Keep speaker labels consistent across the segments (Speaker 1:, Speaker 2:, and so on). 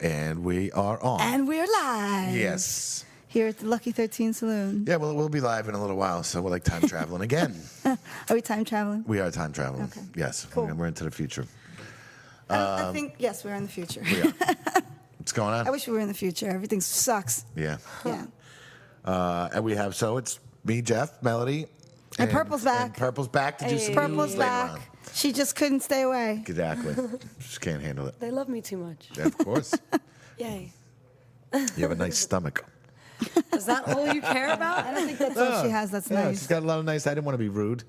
Speaker 1: And we are on.
Speaker 2: And we're live.
Speaker 1: Yes.
Speaker 2: Here at the Lucky 13 Saloon.
Speaker 1: Yeah, well, we'll be live in a little while, so we're like time traveling again.
Speaker 2: Are we time traveling?
Speaker 1: We are time traveling.
Speaker 2: Okay.
Speaker 1: Yes.
Speaker 2: Cool.
Speaker 1: We're into the future.
Speaker 2: I think, yes, we're in the future.
Speaker 1: We are. What's going on?
Speaker 2: I wish we were in the future. Everything sucks.
Speaker 1: Yeah.
Speaker 2: Yeah.
Speaker 1: And we have, so it's me, Jeff, Melody.
Speaker 2: And Purple's back.
Speaker 1: And Purple's back to do some
Speaker 2: Purple's
Speaker 1: news later
Speaker 2: back.
Speaker 1: on.
Speaker 2: She just couldn't stay away.
Speaker 1: Exactly. Just can't handle it.
Speaker 3: They love me too much.
Speaker 1: Yeah, of course.
Speaker 3: Yay.
Speaker 1: You have a nice stomach.
Speaker 3: Is that all you care about?
Speaker 2: I don't think that's all she has. That's
Speaker 1: Yeah,
Speaker 2: nice.
Speaker 1: she's got a lot of nice. I didn't want to be rude.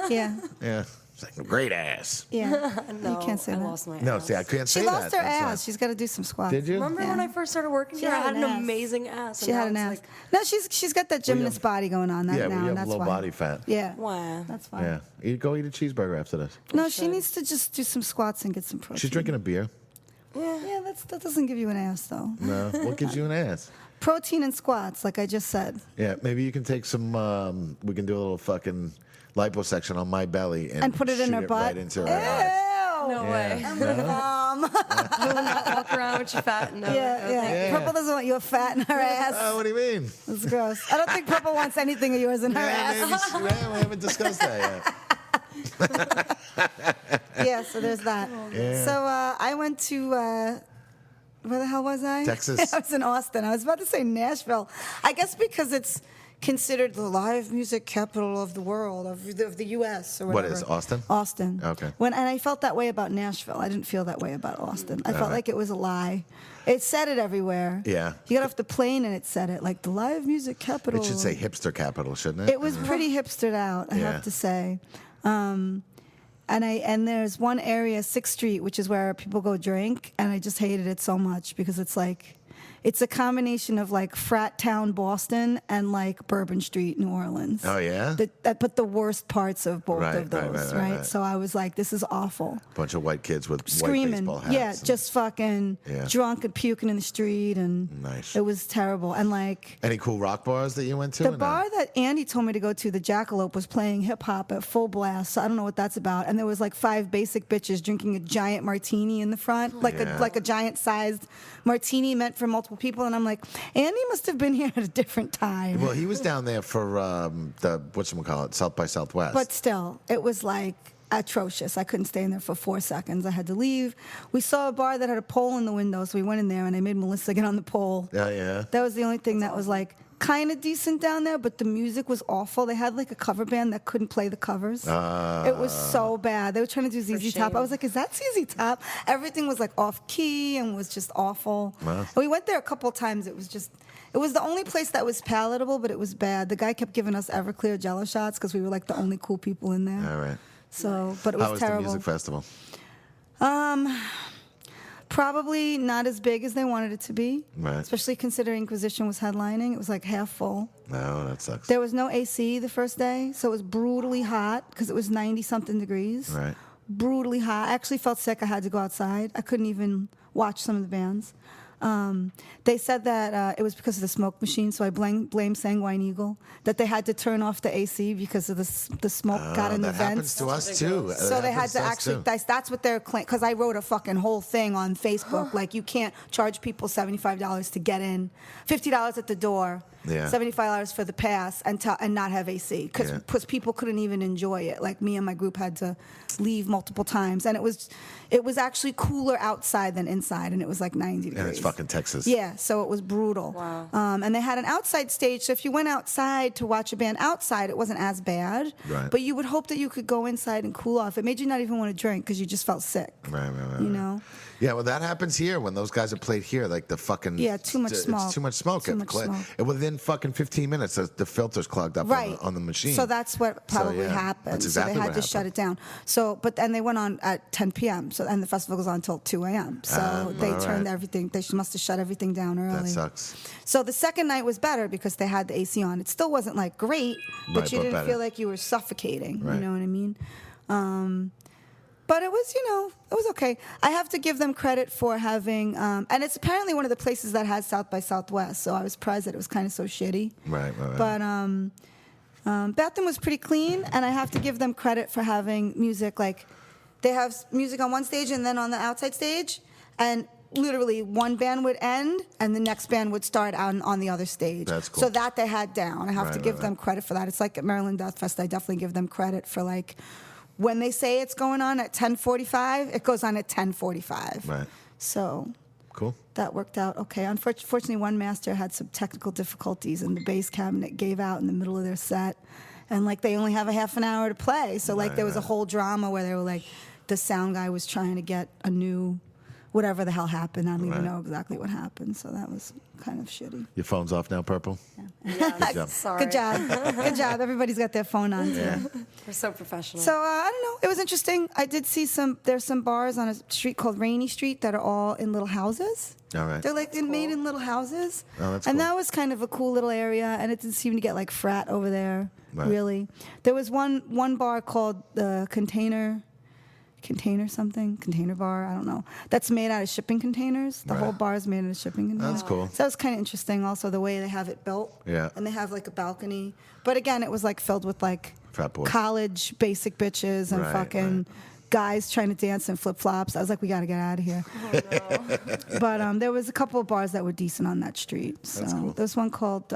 Speaker 2: Yeah.
Speaker 1: Yeah. It's like, great ass.
Speaker 2: Yeah.
Speaker 3: No,
Speaker 2: You can't say
Speaker 3: I
Speaker 2: that.
Speaker 3: lost my
Speaker 1: No,
Speaker 3: ass.
Speaker 1: see, I can't say
Speaker 2: She
Speaker 1: that.
Speaker 2: lost her
Speaker 1: That's
Speaker 2: ass.
Speaker 1: not-
Speaker 2: She's got to do some squats.
Speaker 1: Did you?
Speaker 3: Remember when
Speaker 2: Yeah.
Speaker 3: I first started working
Speaker 2: She
Speaker 3: here? I
Speaker 2: had
Speaker 3: had an
Speaker 2: an ass.
Speaker 3: amazing ass.
Speaker 2: She had an ass. No, she's got that gymnast body going on
Speaker 1: Yeah,
Speaker 2: now,
Speaker 1: we
Speaker 2: and
Speaker 1: have
Speaker 2: that's
Speaker 1: low
Speaker 2: why.
Speaker 1: body fat.
Speaker 2: Yeah.
Speaker 3: Wow.
Speaker 2: That's fine.
Speaker 1: Yeah. Go eat a cheeseburger after this.
Speaker 2: No, she needs to just do some squats and get some protein.
Speaker 1: She's drinking a beer.
Speaker 2: Yeah, that doesn't give you an ass, though.
Speaker 1: No. What gives you an ass?
Speaker 2: Protein and squats, like I just said.
Speaker 1: Yeah, maybe you can take some. We can do a little fucking liposuction on my belly
Speaker 2: And put it in
Speaker 1: shoot
Speaker 2: her butt.
Speaker 1: right into her ass.
Speaker 3: No way.
Speaker 1: Yeah.
Speaker 3: Walk around with your fat. No.
Speaker 2: Yeah.
Speaker 1: Yeah.
Speaker 2: Purple doesn't want your fat in her ass.
Speaker 1: Oh, what do you mean?
Speaker 2: That's gross. I don't think Purple wants anything of yours in her ass.
Speaker 1: Maybe, we haven't discussed that yet.
Speaker 2: Yeah, so there's that.
Speaker 1: Yeah.
Speaker 2: So I went to, where the hell was I?
Speaker 1: Texas.
Speaker 2: I was in Austin. I was about to say Nashville. I guess because it's considered the live music capital of the world, of the U.S. or
Speaker 1: What
Speaker 2: whatever.
Speaker 1: is, Austin?
Speaker 2: Austin.
Speaker 1: Okay.
Speaker 2: And I felt that way about Nashville. I didn't feel that way about Austin. I felt like it was a lie. It said it everywhere.
Speaker 1: Yeah.
Speaker 2: You got off the plane and it said it, like the live music capital.
Speaker 1: It should say hipster capital, shouldn't it?
Speaker 2: It was pretty hipstered out, I
Speaker 1: Yeah.
Speaker 2: have to say. And there's one area, 6th Street, which is where people go drink, and I just hated it so much because it's a combination of like frat town Boston and like Bourbon Street, New Orleans.
Speaker 1: Oh, yeah?
Speaker 2: But the worst parts of both
Speaker 1: Right,
Speaker 2: of those, right? So I was like, this is awful.
Speaker 1: Bunch of white kids with white
Speaker 2: Screaming,
Speaker 1: baseball hats.
Speaker 2: yeah,
Speaker 1: and-
Speaker 2: just fucking
Speaker 1: Yeah.
Speaker 2: drunk and puking in the street, and
Speaker 1: Nice.
Speaker 2: it was terrible. And like
Speaker 1: Any cool rock bars that you went to?
Speaker 2: the
Speaker 1: or no?
Speaker 2: bar that Andy told me to go to, the Jackalope, was playing hip hop at full blast. So I don't know what that's about. And there was like 5 basic bitches drinking a giant martini in the front, like
Speaker 1: Yeah.
Speaker 2: a giant sized martini meant for multiple people. And I'm like, Andy must have been here at a different time.
Speaker 1: Well, he was down there for the whatchamacallit, South by Southwest.
Speaker 2: But still, it was like atrocious. I couldn't stay in there for 4 seconds. I had to leave. We saw a bar that had a pole in the window, so we went in there and I made Melissa get on the pole.
Speaker 1: Yeah.
Speaker 2: That was the only thing that was like kind of decent down there, but the music was awful. They had like a cover band that couldn't play the covers. It was so bad. They were trying to do ZZ Top.
Speaker 3: shame.
Speaker 2: I was like, is that ZZ Top? Everything was like off key and was just awful.
Speaker 1: Wow.
Speaker 2: We went there a couple of times. It was the only place that was palatable, but it was bad. The guy kept giving us Everclear Jello shots because we were like the only cool people in there.
Speaker 1: All right.
Speaker 2: So, but it was
Speaker 1: How was
Speaker 2: terrible.
Speaker 1: the music festival?
Speaker 2: Probably not as big as they wanted it to be,
Speaker 1: Right.
Speaker 2: especially considering Inquisition was headlining. It was like half full.
Speaker 1: No, that sucks.
Speaker 2: There was no AC the first day, so it was brutally hot because it was 90-something degrees.
Speaker 1: Right.
Speaker 2: Brutally hot. I actually felt sick. I had to go outside. I couldn't even watch some of the bands. They said that it was because of the smoke machine, so I blame Sanguine Eagle, that they had to turn off the AC because of the smoke got in the
Speaker 1: that happens
Speaker 2: vents.
Speaker 1: to us too.
Speaker 2: So they had
Speaker 1: happens
Speaker 2: to
Speaker 1: us,
Speaker 2: actually,
Speaker 1: too.
Speaker 2: that's what they're claiming, because I wrote a fucking whole thing on Facebook, like you can't charge people $75 to get in, $50 at the door,
Speaker 1: Yeah.
Speaker 2: $75 for the pass, and not have AC,
Speaker 1: Yeah.
Speaker 2: because people couldn't even enjoy it. Like me and my group had to leave multiple times, and it was actually cooler outside than inside, and it was like 90 degrees.
Speaker 1: And it's fucking Texas.
Speaker 2: Yeah, so it was brutal.
Speaker 3: Wow.
Speaker 2: And they had an outside stage, so if you went outside to watch a band outside, it wasn't as bad.
Speaker 1: Right.
Speaker 2: But you would hope that you could go inside and cool off. It made you not even want to drink because you just felt sick.
Speaker 1: Right.
Speaker 2: You know?
Speaker 1: Yeah, well, that happens here when those guys have played here. Like the fucking
Speaker 2: Too much smoke.
Speaker 1: It's too much smoke.
Speaker 2: Too
Speaker 1: at the
Speaker 2: much
Speaker 1: cl-
Speaker 2: smoke.
Speaker 1: And within fucking 15 minutes, the filter's clogged up
Speaker 2: Right.
Speaker 1: on the machine.
Speaker 2: So that's what probably
Speaker 1: yeah,
Speaker 2: happened.
Speaker 1: that's exactly
Speaker 2: so they had
Speaker 1: what
Speaker 2: to shut
Speaker 1: happened.
Speaker 2: it down. So, and they went on at 10 p.m. So, and the festival goes on until 2 a.m. So they
Speaker 1: all
Speaker 2: turned
Speaker 1: right.
Speaker 2: everything. They must have shut everything down early.
Speaker 1: That sucks.
Speaker 2: So the second night was better because they had the AC on. It still wasn't like great, but
Speaker 1: Right,
Speaker 2: you
Speaker 1: but
Speaker 2: didn't
Speaker 1: better.
Speaker 2: feel like you were suffocating.
Speaker 1: Right.
Speaker 2: You know what I mean? But it was, it was okay. I have to give them credit for having, and it's apparently one of the places that has South by Southwest. So I was surprised that it was kind of so shitty.
Speaker 1: Right.
Speaker 2: But bathroom was pretty clean, and I have to give them credit for having music. Like, they have music on one stage and then on the outside stage, and literally one band would end and the next band would start on the other stage.
Speaker 1: That's cool.
Speaker 2: So that they had down. I have to
Speaker 1: Right,
Speaker 2: give
Speaker 1: right,
Speaker 2: them
Speaker 1: right.
Speaker 2: credit for that. It's like at Maryland Death Fest, I definitely give them credit for like when they say it's going on at 10:45, it goes on at 10:45.
Speaker 1: Right.
Speaker 2: So
Speaker 1: Cool.
Speaker 2: that worked out okay. Unfortunately, one master had some technical difficulties and the bass cabinet gave out in the middle of their set. And like they only have a half an hour to play. So like there was a whole drama where they were like, the sound guy was trying to get a new, whatever the hell happened. I don't even know exactly what happened. So that was kind of shitty.
Speaker 1: Your phone's off now, Purple?
Speaker 3: Yeah,
Speaker 1: job.
Speaker 3: sorry.
Speaker 2: Good job. Good job. Everybody's got their phone on.
Speaker 1: Yeah.
Speaker 3: We're so professional.
Speaker 2: So I don't know. It was interesting. I did see there's some bars on a street called Rainy Street that are all in little houses.
Speaker 1: All right.
Speaker 2: They're like made
Speaker 3: cool.
Speaker 2: in little houses.
Speaker 1: Oh, that's
Speaker 2: and
Speaker 1: cool.
Speaker 2: that was kind of a cool little area, and it didn't seem to get like frat over there,
Speaker 1: Right.
Speaker 2: really. There was one bar called the Container Bar, I don't know. That's made out of shipping containers. The
Speaker 1: Right.
Speaker 2: whole bar is made out of shipping containers.
Speaker 1: That's cool.
Speaker 2: So that was kind of interesting also, the way they have it built.
Speaker 1: Yeah.
Speaker 2: And they have like a balcony. But again, it was like filled with like
Speaker 1: Frat boys.
Speaker 2: college basic bitches and
Speaker 1: Right,
Speaker 2: fucking
Speaker 1: right.
Speaker 2: guys trying to dance in flip-flops. I was like, we got to get out of here. But there was a couple of bars that were decent on that street. So
Speaker 1: That's cool.
Speaker 2: there's one called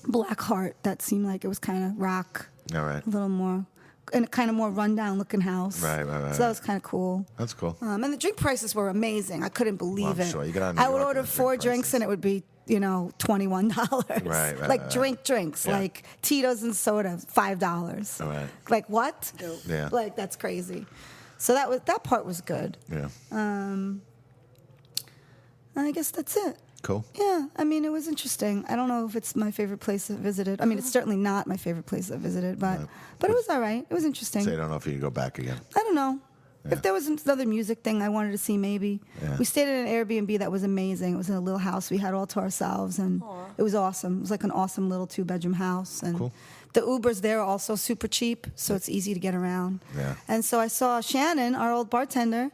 Speaker 2: Black Heart that seemed like it was kind of rock,
Speaker 1: All right.
Speaker 2: a little more, and a kind of more rundown looking house.
Speaker 1: Right.
Speaker 2: So that was kind of cool.
Speaker 1: That's cool.
Speaker 2: And the drink prices were amazing. I couldn't believe
Speaker 1: I'm
Speaker 2: it.
Speaker 1: sure. You get out in New
Speaker 2: I would
Speaker 1: York
Speaker 2: order
Speaker 1: and the
Speaker 2: 4
Speaker 1: drink
Speaker 2: drinks
Speaker 1: prices.
Speaker 2: and it would be, $21.
Speaker 1: Right,
Speaker 2: Like drinks,
Speaker 1: Yeah.
Speaker 2: like Tito's and soda, $5.
Speaker 1: All right.
Speaker 2: Like what?
Speaker 1: Yeah.
Speaker 2: Like that's crazy. So that part was good.
Speaker 1: Yeah.
Speaker 2: I guess that's it.
Speaker 1: Cool.
Speaker 2: Yeah, I mean, it was interesting. I don't know if it's my favorite place I've visited. I mean, it's certainly not my favorite place I've visited, but it was all right. It was interesting.
Speaker 1: So you don't know if you can go back again.
Speaker 2: I don't know.
Speaker 1: Yeah.
Speaker 2: If there was another music thing I wanted to see, maybe.
Speaker 1: Yeah.
Speaker 2: We stayed in an Airbnb that was amazing. It was in a little house we had all to ourselves, and it was awesome. It was like an awesome little 2-bedroom house. And
Speaker 1: Cool.
Speaker 2: the Ubers there are also super cheap, so it's easy to get around.
Speaker 1: Yeah.
Speaker 2: And so I saw Shannon, our old bartender.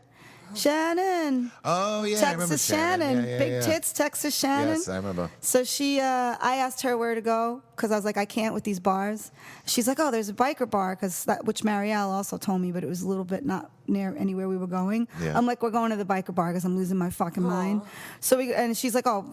Speaker 2: Shannon.
Speaker 1: Oh, yeah. I remember
Speaker 2: Texas Shannon.
Speaker 1: Yeah,
Speaker 2: Big
Speaker 1: yeah.
Speaker 2: tits, Texas Shannon.
Speaker 1: Yes, I remember.
Speaker 2: So I asked her where to go because I was like, I can't with these bars. She's like, oh, there's a biker bar, which Marielle also told me, but it was a little bit not near anywhere we were going.
Speaker 1: Yeah.
Speaker 2: I'm like, we're going to the biker bar because I'm losing my fucking mind. So and she's like, oh,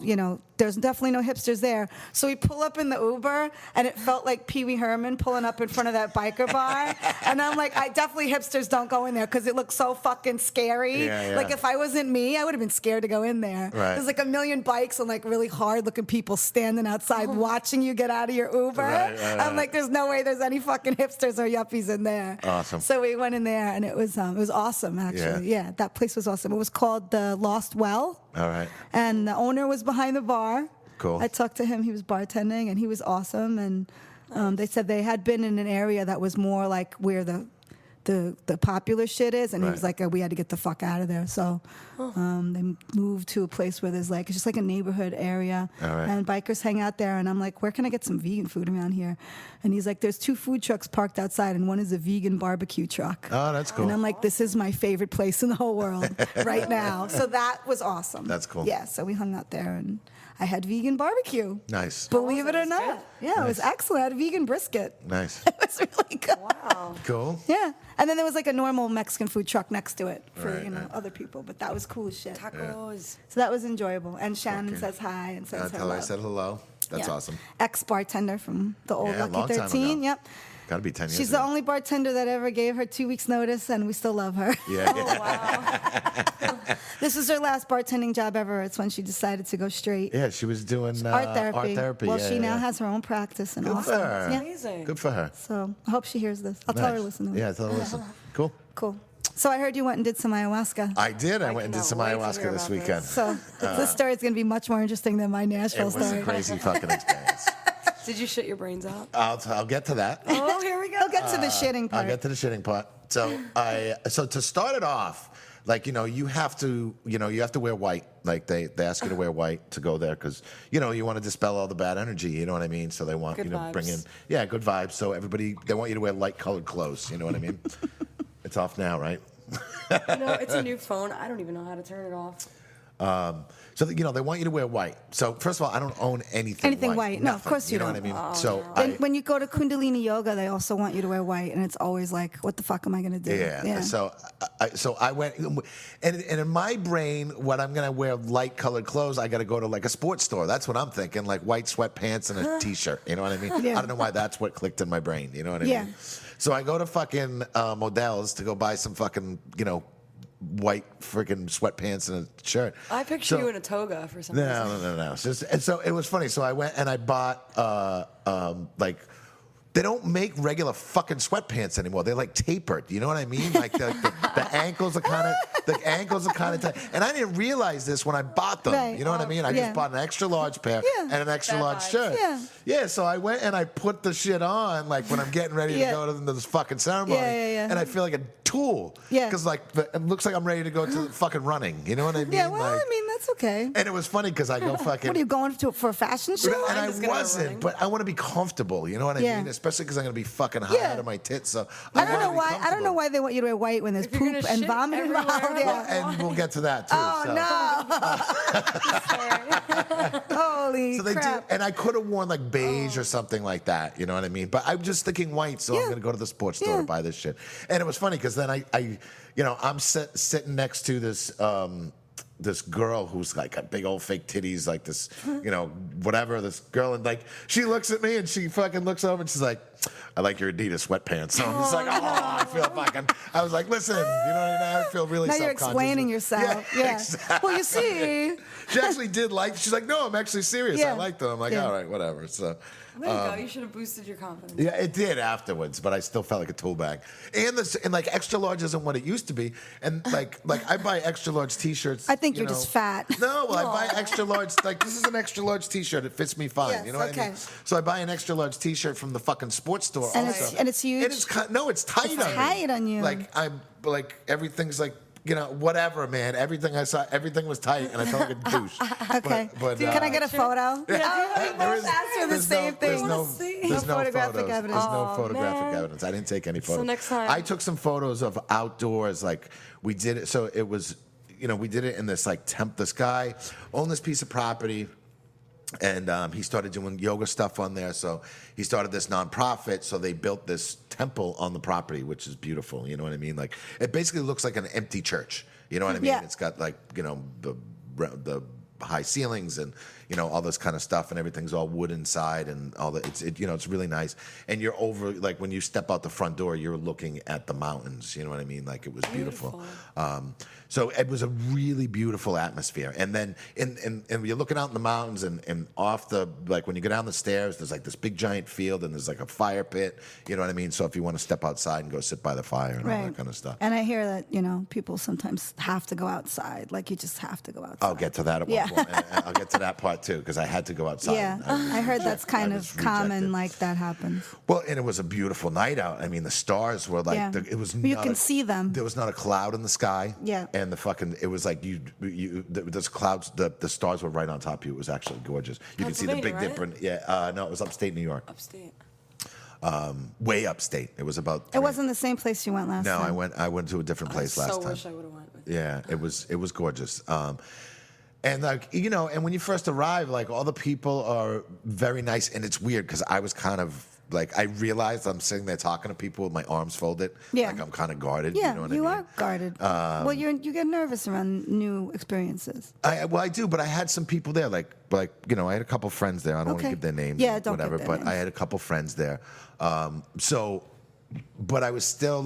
Speaker 2: there's definitely no hipsters there. So we pull up in the Uber, and it felt like Pee Wee Herman pulling up in front of that biker bar. And I'm like, definitely hipsters don't go in there because it looks so fucking scary.
Speaker 1: Yeah, yeah.
Speaker 2: Like if I wasn't me, I would have been scared to go in there.
Speaker 1: Right.
Speaker 2: There's like a million bikes and like really hard looking people standing outside watching you get out of your Uber.
Speaker 1: Right, right,
Speaker 2: I'm like, there's no way there's any fucking hipsters or yuppies in there.
Speaker 1: Awesome.
Speaker 2: So we went in there, and it was awesome actually. Yeah, that place was awesome. It was called the Lost Well.
Speaker 1: All right.
Speaker 2: And the owner was behind the bar.
Speaker 1: Cool.
Speaker 2: I talked to him. He was bartending, and he was awesome. And they said they had been in an area that was more like where the popular shit is, and he was
Speaker 1: Right.
Speaker 2: like, we had to get the fuck out of there. So they moved to a place where there's like, it's just like a neighborhood area,
Speaker 1: All right.
Speaker 2: and bikers hang out there. And I'm like, where can I get some vegan food around here? And he's like, there's 2 food trucks parked outside, and one is a vegan barbecue truck.
Speaker 1: Oh, that's cool.
Speaker 2: And I'm like, this is my favorite place in the whole world right now. So that was awesome.
Speaker 1: That's cool.
Speaker 2: Yeah, so we hung out there, and I had vegan barbecue.
Speaker 1: Nice.
Speaker 2: Believe it or
Speaker 3: It was
Speaker 2: not.
Speaker 3: good?
Speaker 2: Yeah, it was excellent. I had a vegan brisket.
Speaker 1: Nice.
Speaker 2: It was really good.
Speaker 3: Wow.
Speaker 1: Cool.
Speaker 2: Yeah. And then there was like a normal Mexican food truck next to it for,
Speaker 1: Right, right.
Speaker 2: other people. But that was cool as shit.
Speaker 3: Tacos.
Speaker 2: So that was enjoyable. And Shannon
Speaker 1: Okay.
Speaker 2: says hi and says
Speaker 1: Tell her
Speaker 2: hello.
Speaker 1: I said hello. That's
Speaker 2: Yeah.
Speaker 1: awesome.
Speaker 2: Ex-bartender from the old
Speaker 1: Yeah,
Speaker 2: Lucky
Speaker 1: long time
Speaker 2: 13.
Speaker 1: ago.
Speaker 2: Yep.
Speaker 1: Got to be 10 years
Speaker 2: She's
Speaker 1: ago.
Speaker 2: the only bartender that ever gave her 2 weeks notice, and we still love her.
Speaker 1: Yeah.
Speaker 3: Oh, wow.
Speaker 2: This is her last bartending job ever. It's when she decided to go straight.
Speaker 1: Yeah, she was doing
Speaker 2: Art therapy. Well,
Speaker 1: yeah,
Speaker 2: she now
Speaker 1: yeah.
Speaker 2: has her own practice in
Speaker 1: Good for
Speaker 2: Austin.
Speaker 1: her.
Speaker 2: Yeah.
Speaker 3: Amazing.
Speaker 1: Good for her.
Speaker 2: So I hope she hears this. I'll tell her to
Speaker 1: Nice.
Speaker 2: listen to it.
Speaker 1: Yeah, tell her to listen. Cool.
Speaker 2: Cool. So I heard you went and did some ayahuasca.
Speaker 1: I did. I
Speaker 3: I
Speaker 1: went and did
Speaker 3: cannot
Speaker 1: some
Speaker 3: wait to
Speaker 1: ayahuasca
Speaker 3: hear
Speaker 1: this
Speaker 3: about
Speaker 1: weekend.
Speaker 3: this.
Speaker 2: So this story is going to be much more interesting than my
Speaker 1: It
Speaker 2: Nashville
Speaker 1: was
Speaker 2: story.
Speaker 1: a crazy fucking experience.
Speaker 3: Did you shit your brains out?
Speaker 1: I'll get to that.
Speaker 3: Oh, here we go.
Speaker 2: I'll get to the shitting part.
Speaker 1: I'll get to the shitting part. So to start it off, like, you have to wear white. Like they ask you to wear white to go there because, you want to dispel all the bad energy. You know what I mean? So they want
Speaker 3: Good
Speaker 1: you to bring in,
Speaker 3: vibes.
Speaker 1: good vibes. So they want you to wear light colored clothes. You know what I mean? It's off now, right?
Speaker 3: It's a new phone. I don't even know how to turn it off.
Speaker 1: So that, they want you to wear white. So first of all, I don't own anything
Speaker 2: white. No, of
Speaker 1: Nothing,
Speaker 2: course you
Speaker 1: know
Speaker 2: don't.
Speaker 1: what I mean?
Speaker 3: Oh,
Speaker 1: So
Speaker 2: And when you go to Kundalini yoga, they also want you to wear white, and it's always like, what the fuck am I going to do?
Speaker 1: yeah. So I went, and in my brain, when I'm gonna wear light colored clothes, I got to go to like a sports store. That's what I'm thinking, like white sweatpants and a t-shirt. You know what I mean?
Speaker 2: Yeah.
Speaker 1: I don't know why that's what clicked in my brain. You know what I
Speaker 2: Yeah.
Speaker 1: mean? So I go to fucking Modell's to go buy some fucking white freaking sweatpants and a shirt.
Speaker 3: I picture you in a toga for some reason.
Speaker 1: No. And so it was funny. So I went and I bought like. They don't make regular fucking sweatpants anymore. They're like tapered. You know what I mean? Like the ankles are kind of tight. And I didn't realize this when I bought them.
Speaker 2: Right.
Speaker 1: You know what I mean? I just bought an extra large pair and an extra
Speaker 3: Bad
Speaker 1: large
Speaker 3: vibes.
Speaker 1: shirt.
Speaker 2: Yeah.
Speaker 1: Yeah. So I went and I put the shit on like when I'm getting ready to go to this fucking ceremony.
Speaker 2: Yeah.
Speaker 1: And I feel like a tool.
Speaker 2: Yeah.
Speaker 1: Because like it looks like I'm ready to go to fucking running. You know what I mean?
Speaker 2: Yeah, well,
Speaker 1: Like,
Speaker 2: I mean, that's okay.
Speaker 1: and it was funny because I go fucking.
Speaker 2: What are you going to for a fashion show?
Speaker 1: And I
Speaker 3: just gonna go
Speaker 1: wasn't,
Speaker 3: running.
Speaker 1: but I want to be comfortable. You know what I
Speaker 2: Yeah.
Speaker 1: mean? Especially because I'm going to be fucking high
Speaker 2: Yeah.
Speaker 1: out of my tits. So
Speaker 2: I don't
Speaker 1: wanna
Speaker 2: know
Speaker 1: be
Speaker 2: why. I don't know
Speaker 1: comfortable.
Speaker 2: why they want you to wear white when there's
Speaker 3: If you're
Speaker 2: poop
Speaker 3: gonna
Speaker 2: and
Speaker 3: shit
Speaker 2: vomit
Speaker 3: everywhere,
Speaker 2: involved. Yeah.
Speaker 1: And we'll get to that too.
Speaker 2: Oh
Speaker 1: so.
Speaker 2: no! Holy
Speaker 1: So they
Speaker 2: crap!
Speaker 1: do, and I could have worn like beige or something like that. You know what I mean? But I'm just thinking white, so I'm
Speaker 2: Yeah.
Speaker 1: going to go to the sports store to buy this shit. And it was funny because then I'm sitting next to this. This girl who's like got big old fake titties, like this, whatever. This girl, and like she looks at me and she fucking looks over and she's like, "I like your Adidas sweatpants." So I'm just like, I feel fucking. I was like, listen, you know what I mean? I feel really.
Speaker 2: Now you're
Speaker 1: self-conscious.
Speaker 2: explaining yourself. Yeah.
Speaker 1: Exactly.
Speaker 2: Well, you see.
Speaker 1: She actually did like. She's like, "No, I'm actually serious. I
Speaker 2: Yeah.
Speaker 1: like them." I'm like,
Speaker 2: Yeah.
Speaker 1: "All right, whatever." So.
Speaker 3: There you go. You should have boosted your confidence.
Speaker 1: Yeah, it did afterwards, but I still felt like a tool bag. And like extra large isn't what it used to be. And like I buy extra large T-shirts.
Speaker 2: I think you're just fat.
Speaker 1: No, well, I buy extra large. Like this is an extra large T-shirt. It fits me fine.
Speaker 2: Yes,
Speaker 1: you know what I
Speaker 2: okay.
Speaker 1: mean? So I buy an extra large T-shirt from the fucking sports store.
Speaker 2: And
Speaker 1: also.
Speaker 2: it's huge?
Speaker 1: And it's no, it's tight on me.
Speaker 2: tight on you.
Speaker 1: Like I'm like everything's like. Whatever, man. Everything I saw, everything was tight, and I felt like a douche.
Speaker 2: Okay.
Speaker 1: But,
Speaker 2: Can I get a photo?
Speaker 1: There
Speaker 2: both asked for the
Speaker 1: there's
Speaker 2: same thing.
Speaker 1: There's no
Speaker 2: photographic
Speaker 1: photos.
Speaker 2: evidence.
Speaker 1: There's no
Speaker 3: Oh,
Speaker 1: photographic
Speaker 3: man.
Speaker 1: evidence. I didn't take any photos.
Speaker 3: next time-
Speaker 1: I took some photos of outdoors. Like we did it. So it was, we did it in this like This guy owned this piece of property. And he started doing yoga stuff on there. So he started this nonprofit. So they built this temple on the property, which is beautiful. You know what I mean? Like it basically looks like an empty church. You know what I mean?
Speaker 2: Yeah.
Speaker 1: It's got like the high ceilings and all this kind of stuff, and everything's all wood inside and all that. It's really nice. And you're over like when you step out the front door, you're looking at the mountains. You know what I mean? Like it was beautiful. So it was a really beautiful atmosphere. And then and you're looking out in the mountains and off the like when you go down the stairs, there's like this big giant field and there's like a fire pit. You know what I mean? So if you want to step outside and go sit by the fire and all that kind of stuff.
Speaker 2: And I hear that people sometimes have to go outside. Like you just have to go outside.
Speaker 1: I'll get to that at one point. And I'll get to that part too because I had to go outside.
Speaker 2: Yeah, I heard that's kind
Speaker 1: I
Speaker 2: of
Speaker 1: was
Speaker 2: common.
Speaker 1: rejected.
Speaker 2: Like that happens.
Speaker 1: Well, and it was a beautiful night out. I mean, the stars were like,
Speaker 2: Yeah.
Speaker 1: it was.
Speaker 2: You
Speaker 1: not
Speaker 2: can see them.
Speaker 1: There was not a cloud in the sky.
Speaker 2: Yeah.
Speaker 1: And it was like those clouds, the stars were right on top of you. It was actually gorgeous. You could see the Big
Speaker 3: Pennsylvania,
Speaker 1: Dipper. Yeah. No, it was upstate New York.
Speaker 3: Upstate.
Speaker 1: Way upstate. It was about.
Speaker 2: It wasn't the same place you went last
Speaker 1: No,
Speaker 2: time.
Speaker 1: I went to a different place
Speaker 3: I
Speaker 1: last
Speaker 3: so
Speaker 1: time.
Speaker 3: wish I would have went with you.
Speaker 1: Yeah, it was gorgeous. And like and when you first arrive, like all the people are very nice, and it's weird because I was kind of like I realized I'm sitting there talking to people with my arms folded,
Speaker 2: Yeah.
Speaker 1: like I'm kind of guarded.
Speaker 2: Yeah,
Speaker 1: you know what I
Speaker 2: you
Speaker 1: mean?
Speaker 2: are guarded. Well, you get nervous around new experiences.
Speaker 1: I do, but I had some people there, like I had a couple friends there. I don't want to
Speaker 2: Okay.
Speaker 1: give their names,
Speaker 2: Yeah, don't give
Speaker 1: whatever.
Speaker 2: their
Speaker 1: But
Speaker 2: names.
Speaker 1: I had a couple friends there, But I was still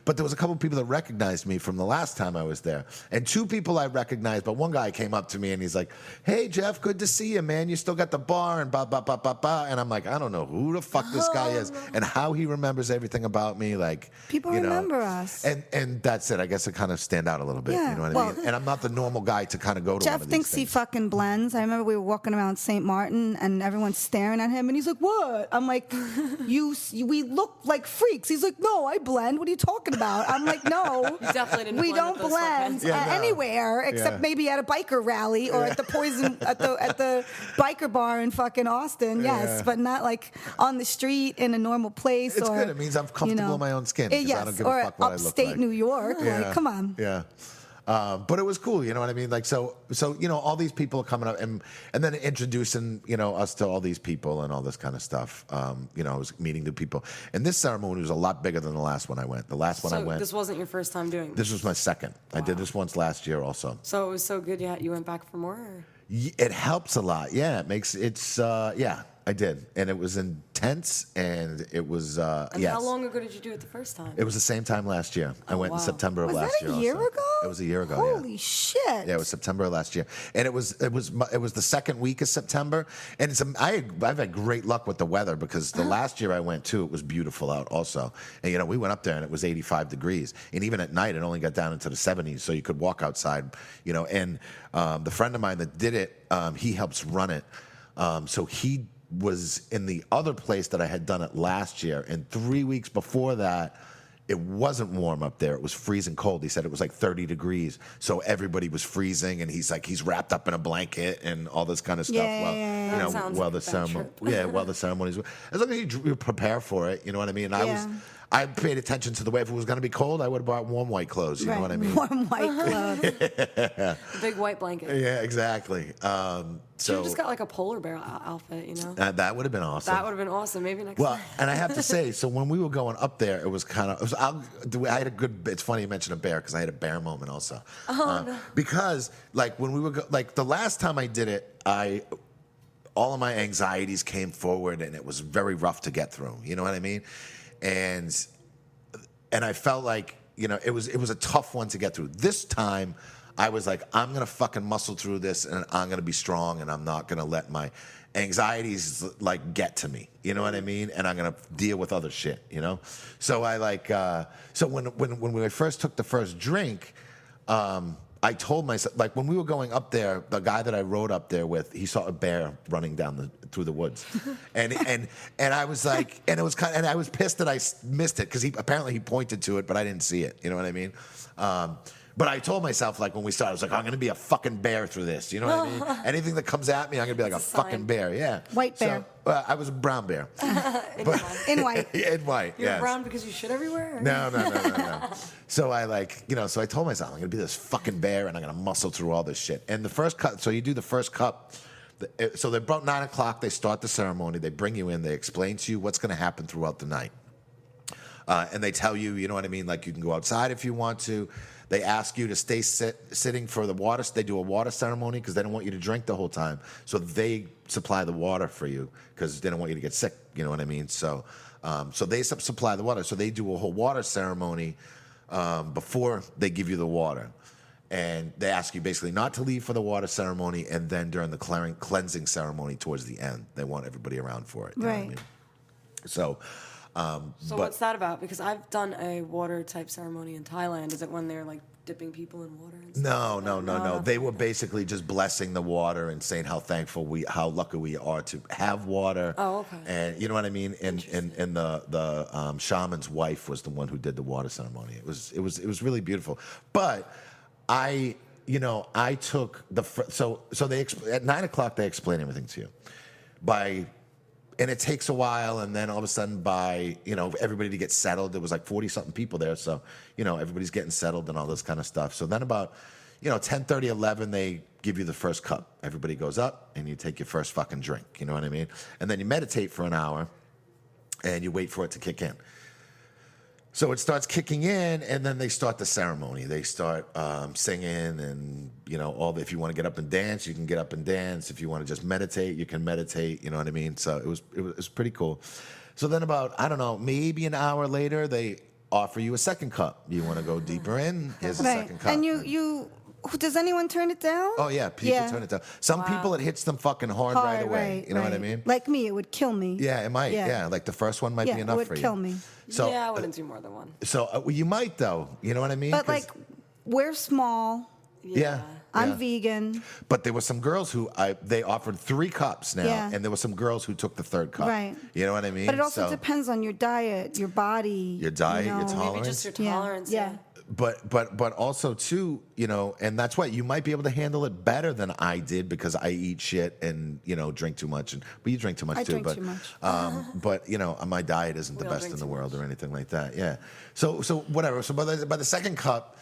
Speaker 1: but there was a couple people that recognized me from the last time I was there. And two people I recognized, but one guy came up to me and he's like, "Hey, Jeff, good to see you, man. You still got the bar and blah, blah, blah, blah, blah." And I'm like, I don't know who the fuck this guy is and how he remembers everything about me. Like,
Speaker 2: People remember us.
Speaker 1: And that's it. I guess I kind of stand out a little bit.
Speaker 2: Yeah,
Speaker 1: You know what
Speaker 2: well-
Speaker 1: I mean? And I'm not the normal guy to kind of go to one
Speaker 2: Jeff
Speaker 1: of these
Speaker 2: thinks he
Speaker 1: things.
Speaker 2: fucking blends. I remember we were walking around St. Martin and everyone's staring at him and he's like, "What?" I'm like, we look like freaks." He's like, "No, I blend. What are you talking about?" I'm like, "No,
Speaker 3: You definitely didn't
Speaker 2: we
Speaker 3: blend
Speaker 2: don't
Speaker 3: with those
Speaker 2: blend
Speaker 3: sweatpants.
Speaker 1: Yeah, no.
Speaker 2: anywhere except
Speaker 1: Yeah.
Speaker 2: maybe at a biker rally or at the poison at the biker bar in fucking Austin. Yes,
Speaker 1: Yeah.
Speaker 2: but not like on the street in a normal place.
Speaker 1: It's
Speaker 2: or,
Speaker 1: good. It means I'm comfortable in my own skin, 'cause I
Speaker 2: Yes,
Speaker 1: don't give a
Speaker 2: or
Speaker 1: fuck what I look
Speaker 2: upstate
Speaker 1: like.
Speaker 2: New York. Like, come on.
Speaker 1: Yeah. But it was cool, you know what I mean? Like, so all these people are coming up and then introducing, us to all these people and all this kind of stuff. I was meeting new people. And this ceremony was a lot bigger than the last one I went. The last one I went.
Speaker 3: This wasn't your first time doing this?
Speaker 1: This was my second. Wow. I did this once last year also.
Speaker 3: So it was so good, you went back for more? Or?
Speaker 1: It helps a lot. Yeah, I did. And it was intense, and it was, yes.
Speaker 3: How long ago did you do it the first time?
Speaker 1: It was the same time last year. I went in September of last year.
Speaker 2: Was that a year ago?
Speaker 1: It was a year ago,
Speaker 2: Holy shit.
Speaker 1: Yeah, it was September of last year. And it was the second week of September. And I've had great luck with the weather because the last year I went, too, it was beautiful out also. And, we went up there, and it was 85 degrees. And even at night, it only got down into the 70s, so you could walk outside, And the friend of mine that did it, he helps run it. So he was in the other place that I had done it last year, and 3 weeks before that, it wasn't warm up there. It was freezing cold. He said it was like 30 degrees, so everybody was freezing, and he's wrapped up in a blanket and all this kind of stuff. While the ceremonies. As long as you prepare for it, you know what I mean. I paid attention to the way. If it was going to be cold, I would have bought warm white clothes. You know what I mean?
Speaker 2: Warm white clothes.
Speaker 3: The big white blanket.
Speaker 1: Yeah, exactly.
Speaker 3: So you just got like a polar bear outfit,
Speaker 1: That would have been awesome.
Speaker 3: That would have been awesome. Maybe next time.
Speaker 1: And I have to say, so when we were going up there, it was kind of. I had a good. It's funny you mentioned a bear because I had a bear moment also. No. Because when we were the last time I did it, all of my anxieties came forward, and it was very rough to get through. You know what I mean? And I felt like, it was a tough one to get through. This time, I was like, I'm going to fucking muscle through this, and I'm going to be strong, and I'm not going to let my anxieties, get to me. You know what I mean? And I'm going to deal with other shit, So I so when we first took the first drink, I told myself, when we were going up there, the guy that I rode up there with, he saw a bear running through the woods, and I was like, and it was and I was pissed that I missed it because apparently he pointed to it, but I didn't see it. You know what I mean? But I told myself, when we started, I was like, I'm going to be a fucking bear through this. You know what I mean? Anything that comes at me, I'm going to be like a fucking bear. Yeah.
Speaker 2: White bear.
Speaker 1: So, I was a brown bear.
Speaker 2: In white.
Speaker 1: In white,
Speaker 3: You're
Speaker 1: yes.
Speaker 3: brown because you shit everywhere? Or?
Speaker 1: No. So I so I told myself, I'm going to be this fucking bear, and I'm going to muscle through all this shit. And the first cup, so you do the first cup. So they're about 9 o'clock. They start the ceremony. They bring you in. They explain to you what's going to happen throughout the night. And they tell you, you know what I mean? You can go outside if you want to. They ask you to stay sitting for the water. They do a water ceremony because they don't want you to drink the whole time. So they supply the water for you because they don't want you to get sick. You know what I mean? So they supply the water. So they do a whole water ceremony before they give you the water. And they ask you basically not to leave for the water ceremony, and then during the cleansing ceremony towards the end, they want everybody around for it. You know what I mean? So
Speaker 3: what's that about? Because I've done a water type ceremony in Thailand. Is it when they're dipping people in water and stuff?
Speaker 1: No. They were basically just blessing the water and saying how lucky we are to have water.
Speaker 3: Oh, okay.
Speaker 1: And you know what I mean? And the shaman's wife was the one who did the water ceremony. It was really beautiful. But I took so they at 9 o'clock they explain everything to you. And it takes a while, and then all of a sudden everybody to get settled. There was 40-something people there, so, everybody's getting settled and all this kind of stuff. So then about, 10:30, 11, they give you the first cup. Everybody goes up, and you take your first fucking drink, you know what I mean? And then you meditate for an hour, and you wait for it to kick in. So it starts kicking in, and then they start the ceremony. They start singing, and if you want to get up and dance, you can get up and dance. If you want to just meditate, you can meditate. You know what I mean? So it was pretty cool. So then about maybe an hour later, they offer you a second cup. You want to go deeper in? Here's a second cup.
Speaker 2: And you does anyone turn it down?
Speaker 1: Oh yeah, people turn it down. Some people it hits them fucking hard right away. You know what I mean?
Speaker 2: Like me, it would kill me.
Speaker 1: Yeah, it might. Yeah, the first one might be enough for you.
Speaker 2: It would kill me.
Speaker 1: So,
Speaker 3: I wouldn't do more than one.
Speaker 1: So you might though. You know what I mean?
Speaker 2: But we're small.
Speaker 1: Yeah.
Speaker 2: I'm vegan.
Speaker 1: But there were some girls who they offered 3 cups now, and there were some girls who took the 3rd cup.
Speaker 2: Right.
Speaker 1: You know what I mean?
Speaker 2: But it also depends on your diet, your body.
Speaker 1: Your diet, your tolerance.
Speaker 3: Maybe just your tolerance.
Speaker 2: Yeah.
Speaker 1: But also too, and that's why you might be able to handle it better than I did because I eat shit and drink too much. But you drink too much
Speaker 2: I
Speaker 1: too.
Speaker 2: Drink too much.
Speaker 1: But my diet isn't the best in the world or anything like that. Yeah. So whatever. So by the second cup,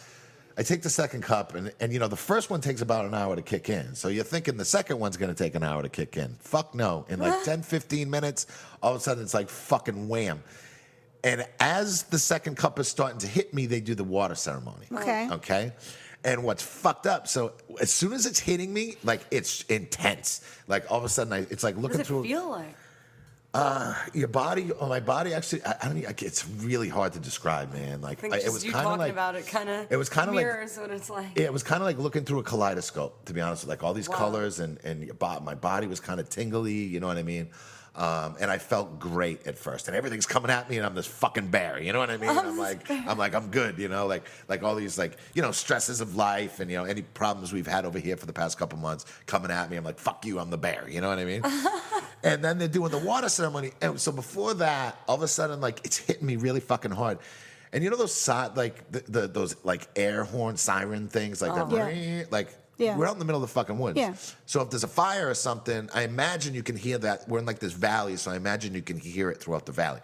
Speaker 1: I take the second cup, and the first one takes about an hour to kick in. So you're thinking the second one's going to take an hour to kick in. Fuck no. In like 10, 15 minutes, all of a sudden it's like fucking wham. And as the second cup is starting to hit me, they do the water ceremony. Okay? And what's fucked up, so as soon as it's hitting me, like it's intense. Like all of a sudden, it's like looking through.
Speaker 3: What does it feel like?
Speaker 1: Your body, or my body actually, I don't even, it's really hard to describe, man. Like,
Speaker 3: I think
Speaker 1: it was
Speaker 3: you
Speaker 1: kind of
Speaker 3: talking
Speaker 1: like,
Speaker 3: about it kind of mirrors what it's like.
Speaker 1: it was kind of like looking through a kaleidoscope, to be honest, with like all these colors, and my body was kind of tingly, you know what I mean? And I felt great at first, and everything's coming at me, and I'm this fucking bear, you know what I mean? I'm like, I'm good, like all these stresses of life, and any problems we've had over here for the past couple months coming at me. I'm like, fuck you, I'm the bear, you know what I mean? And then they're doing the water ceremony, and so before that, all of a sudden, like it's hitting me really fucking hard. And those those like air horn siren things, like that, we're out in the middle of the fucking woods.
Speaker 2: Yeah.
Speaker 1: So if there's a fire or something, I imagine you can hear that. We're in like this valley, so I imagine you can hear it throughout the valley.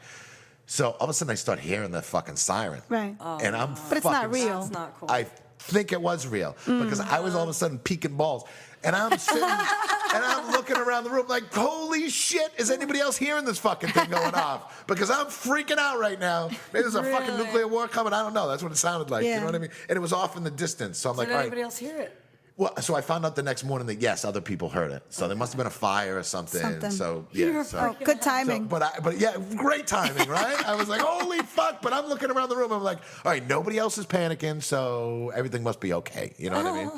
Speaker 1: So all of a sudden I start hearing the fucking siren.
Speaker 2: Right.
Speaker 1: And I'm
Speaker 2: But it's not real.
Speaker 3: That's not cool.
Speaker 1: I think it was real because I was all of a sudden peeking balls. And I'm sitting and I'm looking around the room like, holy shit, is anybody else hearing this fucking thing going off? Because I'm freaking out right now. Maybe there's a fucking nuclear war coming. I don't know. That's what it sounded like. You know what I mean? And it was off in the distance. So I'm like,
Speaker 3: did
Speaker 1: all right.
Speaker 3: anybody else hear it?
Speaker 1: Well, so I found out the next morning that yes, other people heard it. So there must have been a fire or something. So yeah,
Speaker 2: good timing.
Speaker 1: But yeah, great timing, right? I was like, holy fuck! But I'm looking around the room. I'm like, all right, nobody else is panicking, so everything must be okay. You know what I mean?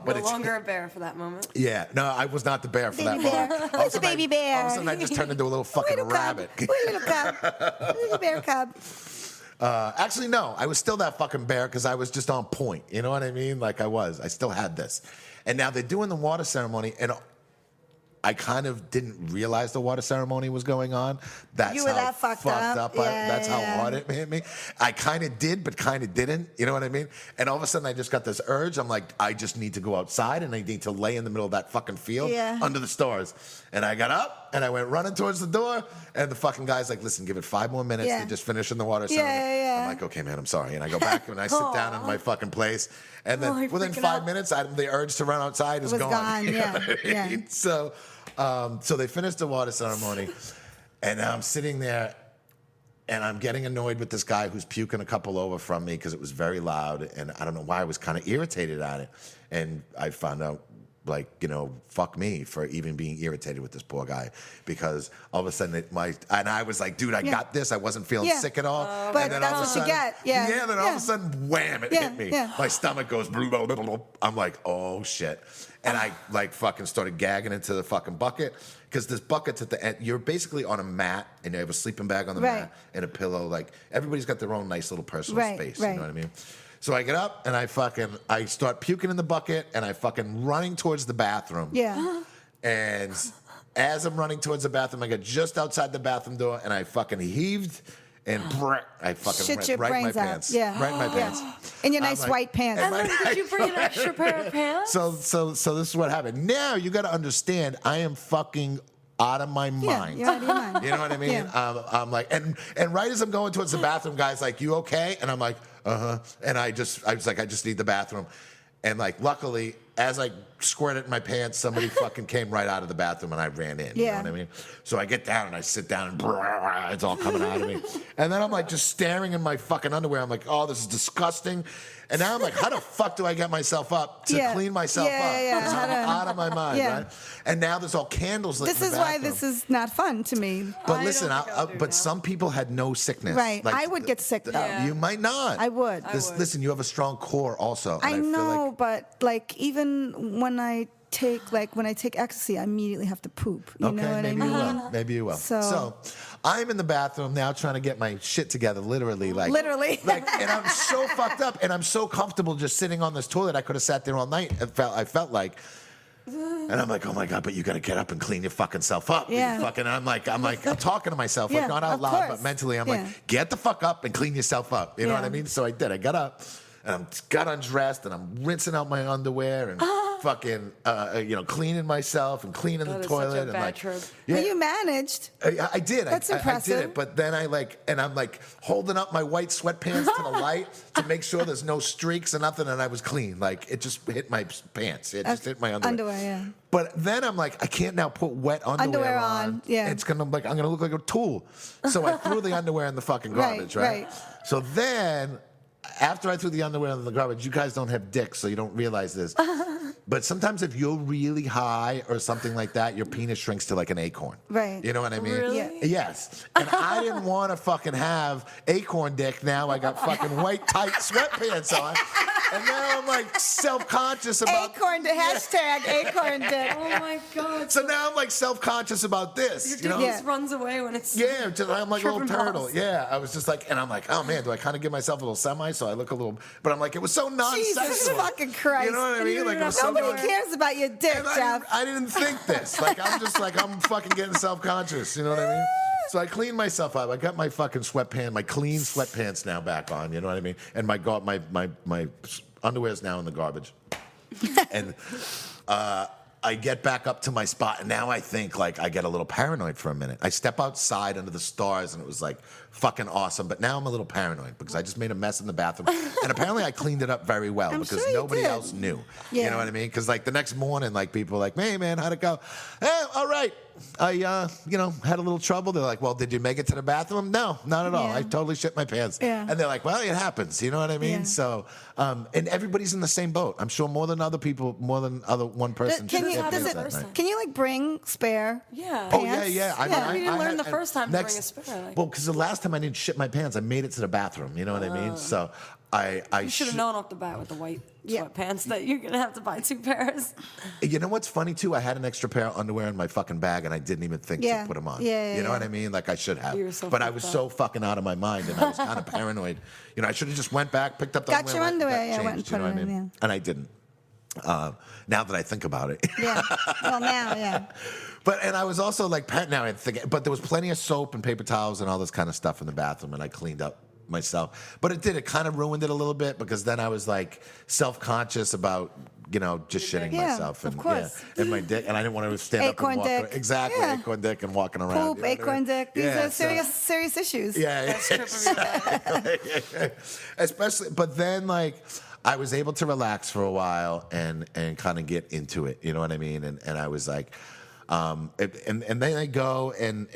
Speaker 1: But
Speaker 3: no longer a bear for that moment.
Speaker 1: Yeah, no, I was not the bear for that moment.
Speaker 2: Who's the baby bear?
Speaker 1: All of a sudden, I just turned into a little fucking rabbit.
Speaker 2: Little cub. Little bear cub.
Speaker 1: Actually, no. I was still that fucking bear because I was just on point. You know what I mean? Like I was. I still had this. And now they're doing the water ceremony, and I kind of didn't realize the water ceremony was going on. That's
Speaker 2: You were
Speaker 1: how
Speaker 2: that fucked up.
Speaker 1: That's how hard it hit me. I kind of did, but kind of didn't. You know what I mean? And all of a sudden, I just got this urge. I'm like, I just need to go outside, and I need to lay in the middle of that fucking field under the stars. And I got up, and I went running towards the door, and the fucking guy's like, listen, give it 5 more minutes. They're just finishing the water ceremony. I'm like, okay, man, I'm sorry. And I go back, and I sit down in my fucking place. And then within 5 minutes, the urge to run outside is gone. You know what I mean? So they finished the water ceremony, and I'm sitting there, and I'm getting annoyed with this guy who's puking a couple over from me because it was very loud, and I don't know why I was kind of irritated at it. And I found out, like, fuck me for even being irritated with this poor guy, because all of a sudden and I was like, dude, I got this. I wasn't feeling sick at all.
Speaker 2: But
Speaker 1: and then
Speaker 2: that's what you get. Yeah.
Speaker 1: Yeah, then all of a sudden, wham, it hit me.
Speaker 2: Yeah.
Speaker 1: My stomach goes, blah, blah, blah, blah. I'm like, oh shit. And I like fucking started gagging into the fucking bucket, because this bucket's at the end. You're basically on a mat, and you have a sleeping bag on the mat and a pillow. Like everybody's got their own nice little personal space. You know what I mean? So I get up and I start puking in the bucket, and I fucking running towards the bathroom.
Speaker 2: Yeah.
Speaker 1: And as I'm running towards the bathroom, I get just outside the bathroom door, and I fucking heaved. And I fucking
Speaker 2: Shit your
Speaker 1: right in my
Speaker 2: brains out.
Speaker 1: pants.
Speaker 2: Yeah.
Speaker 1: Right in my pants.
Speaker 2: In your nice white pants.
Speaker 3: And then did you bring an extra pair of pants?
Speaker 1: So this is what happened. Now you got to understand, I am fucking out of my mind.
Speaker 2: You're out of your mind.
Speaker 1: You know what I mean?
Speaker 2: Yeah.
Speaker 1: I'm like, and right as I'm going towards the bathroom, guy's like, you okay? And I'm like, uh-huh. And I was like, I just need the bathroom. And like, luckily, as I squirted in my pants, somebody fucking came right out of the bathroom, and I ran in. You know what I mean? So I get down and I sit down, and it's all coming out of me. And then I'm like just staring in my fucking underwear. I'm like, oh, this is disgusting. And now I'm like, how the fuck do I get myself up to clean myself up? Because I'm out of my mind, right? And now there's all candles lit in the
Speaker 2: This is why
Speaker 1: bathroom.
Speaker 2: this is not fun to me.
Speaker 1: But listen, but some people had no sickness.
Speaker 2: Right. I would get sick, though.
Speaker 1: You might not.
Speaker 2: I would.
Speaker 1: Listen, you have a strong core also. And
Speaker 2: I
Speaker 1: feel
Speaker 2: know,
Speaker 1: like,
Speaker 2: but like even when I take ecstasy, I immediately have to poop. You know what I mean?
Speaker 1: Maybe you will.
Speaker 2: So
Speaker 1: I'm in the bathroom now trying to get my shit together, literally. And I'm so fucked up, and I'm so comfortable just sitting on this toilet. I could have sat there all night. I felt like. And I'm like, oh my God, but you got to get up and clean your fucking self up.
Speaker 2: Yeah.
Speaker 1: I'm talking to myself, like not out loud, but mentally, I'm like, get the fuck up and clean yourself up. You know what I mean? So I did. I got up, and I got undressed, and I'm rinsing out my underwear and fucking, cleaning myself and cleaning the
Speaker 3: That is
Speaker 1: toilet.
Speaker 3: such a
Speaker 1: and
Speaker 3: bad
Speaker 1: like,
Speaker 3: trip.
Speaker 1: yeah,
Speaker 2: Well, you managed.
Speaker 1: I did.
Speaker 2: That's
Speaker 1: I did
Speaker 2: impressive.
Speaker 1: it, but then I'm holding up my white sweatpants to the light to make sure there's no streaks or nothing, and I was clean. Like it just hit my pants. It just hit my underwear.
Speaker 2: Underwear, yeah.
Speaker 1: But then I'm like, I can't now put wet underwear on.
Speaker 2: Yeah.
Speaker 1: It's I'm gonna look like a tool. So I threw the underwear in the fucking garbage, right? So then, after I threw the underwear in the garbage, you guys don't have dicks, so you don't realize this. But sometimes if you're really high or something like that, your penis shrinks to like an acorn.
Speaker 2: Right.
Speaker 1: You know what I mean?
Speaker 3: Really?
Speaker 2: Yeah.
Speaker 1: Yes. And I didn't want to fucking have acorn dick. Now I got fucking white tight sweatpants on. And now I'm like self-conscious about
Speaker 2: Hashtag acorn dick.
Speaker 3: Oh my God.
Speaker 1: So now I'm like self-conscious about this.
Speaker 3: Your
Speaker 1: You
Speaker 3: dick
Speaker 1: know?
Speaker 3: just runs away when it's.
Speaker 1: Yeah, I'm like a little
Speaker 3: Tripping
Speaker 1: turtle.
Speaker 3: balls.
Speaker 1: Yeah, I was just like, and I'm like, oh man, do I kind of give myself a little semi so I look a little? But I'm like, it was so non-sexual.
Speaker 2: Jesus fucking Christ.
Speaker 1: You know what I mean? Like, it was so
Speaker 2: Nobody cares about your dick,
Speaker 1: and
Speaker 2: Jeff.
Speaker 1: I didn't think this. Like, I'm just like, I'm fucking getting self-conscious. You know what I mean? So I cleaned myself up. I got my fucking my clean sweatpants now back on. You know what I mean? And my underwear's now in the garbage. And I get back up to my spot, and now I think like I get a little paranoid for a minute. I step outside under the stars, and it was like fucking awesome. But now I'm a little paranoid because I just made a mess in the bathroom, and apparently I cleaned it up very well because
Speaker 2: sure you
Speaker 1: nobody
Speaker 2: did.
Speaker 1: else knew.
Speaker 2: Yeah.
Speaker 1: You know what I mean? Because like the next morning, like people were like, "Hey man, how'd it go?" "Hey, all right. I had a little trouble." They're like, "Well, did you make it to the bathroom?" "No, not at all.
Speaker 2: Yeah.
Speaker 1: I totally shit my pants."
Speaker 2: Yeah.
Speaker 1: And they're like, "Well, it happens." You know what I mean?
Speaker 2: Yeah.
Speaker 1: So, and everybody's in the same boat. I'm sure more than one person.
Speaker 2: Can
Speaker 1: shit
Speaker 2: you,
Speaker 1: their
Speaker 3: does
Speaker 1: pants
Speaker 3: it-
Speaker 1: that night.
Speaker 2: can you like bring spare?
Speaker 3: Yeah.
Speaker 1: Oh yeah,
Speaker 2: pants?
Speaker 1: yeah.
Speaker 2: Yeah.
Speaker 3: We didn't learn the
Speaker 1: and
Speaker 3: first time to bring a spare, like-
Speaker 1: Well, because the last time I didn't shit my pants, I made it to the bathroom. You know what I mean? So I
Speaker 3: You should have known off the bat with the white sweatpants that you're gonna have to buy 2 pairs.
Speaker 1: You know what's funny too? I had an extra pair of underwear in my fucking bag, and I didn't even think
Speaker 2: Yeah.
Speaker 1: to put them on.
Speaker 2: Yeah,
Speaker 1: you know
Speaker 2: yeah.
Speaker 1: what I mean? Like I should have.
Speaker 3: You were so
Speaker 1: but I
Speaker 3: fucked
Speaker 1: was
Speaker 3: up.
Speaker 1: so fucking out of my mind, and I was kind of paranoid. You know, I should have just went back, picked up the
Speaker 2: Got your underwear,
Speaker 1: got
Speaker 2: yeah, went and
Speaker 1: changed, you know
Speaker 2: put
Speaker 1: what
Speaker 2: it
Speaker 1: I mean?
Speaker 2: in,
Speaker 1: And I didn't. Now that I think about it.
Speaker 2: Yeah. Well, now, yeah.
Speaker 1: And I was also like, now I think, but there was plenty of soap and paper towels and all this kind of stuff in the bathroom, and I cleaned up myself. But it kind of ruined it a little bit because then I was like self-conscious about, just shitting
Speaker 2: Yeah,
Speaker 1: myself
Speaker 2: of course.
Speaker 1: and my dick, and I didn't want to stand
Speaker 2: Acorn
Speaker 1: up and walk
Speaker 2: dick.
Speaker 1: around. Exactly,
Speaker 2: Yeah.
Speaker 1: acorn dick and walking around.
Speaker 2: Poop,
Speaker 1: you know what I
Speaker 2: acorn
Speaker 1: mean?
Speaker 2: dick. These
Speaker 1: Yeah,
Speaker 2: are
Speaker 1: so-
Speaker 2: serious issues.
Speaker 1: Yeah,
Speaker 3: Best trip of your life.
Speaker 1: especially. But then, like, I was able to relax for a while and kind of get into it. You know what I mean? And I was like, and then I go and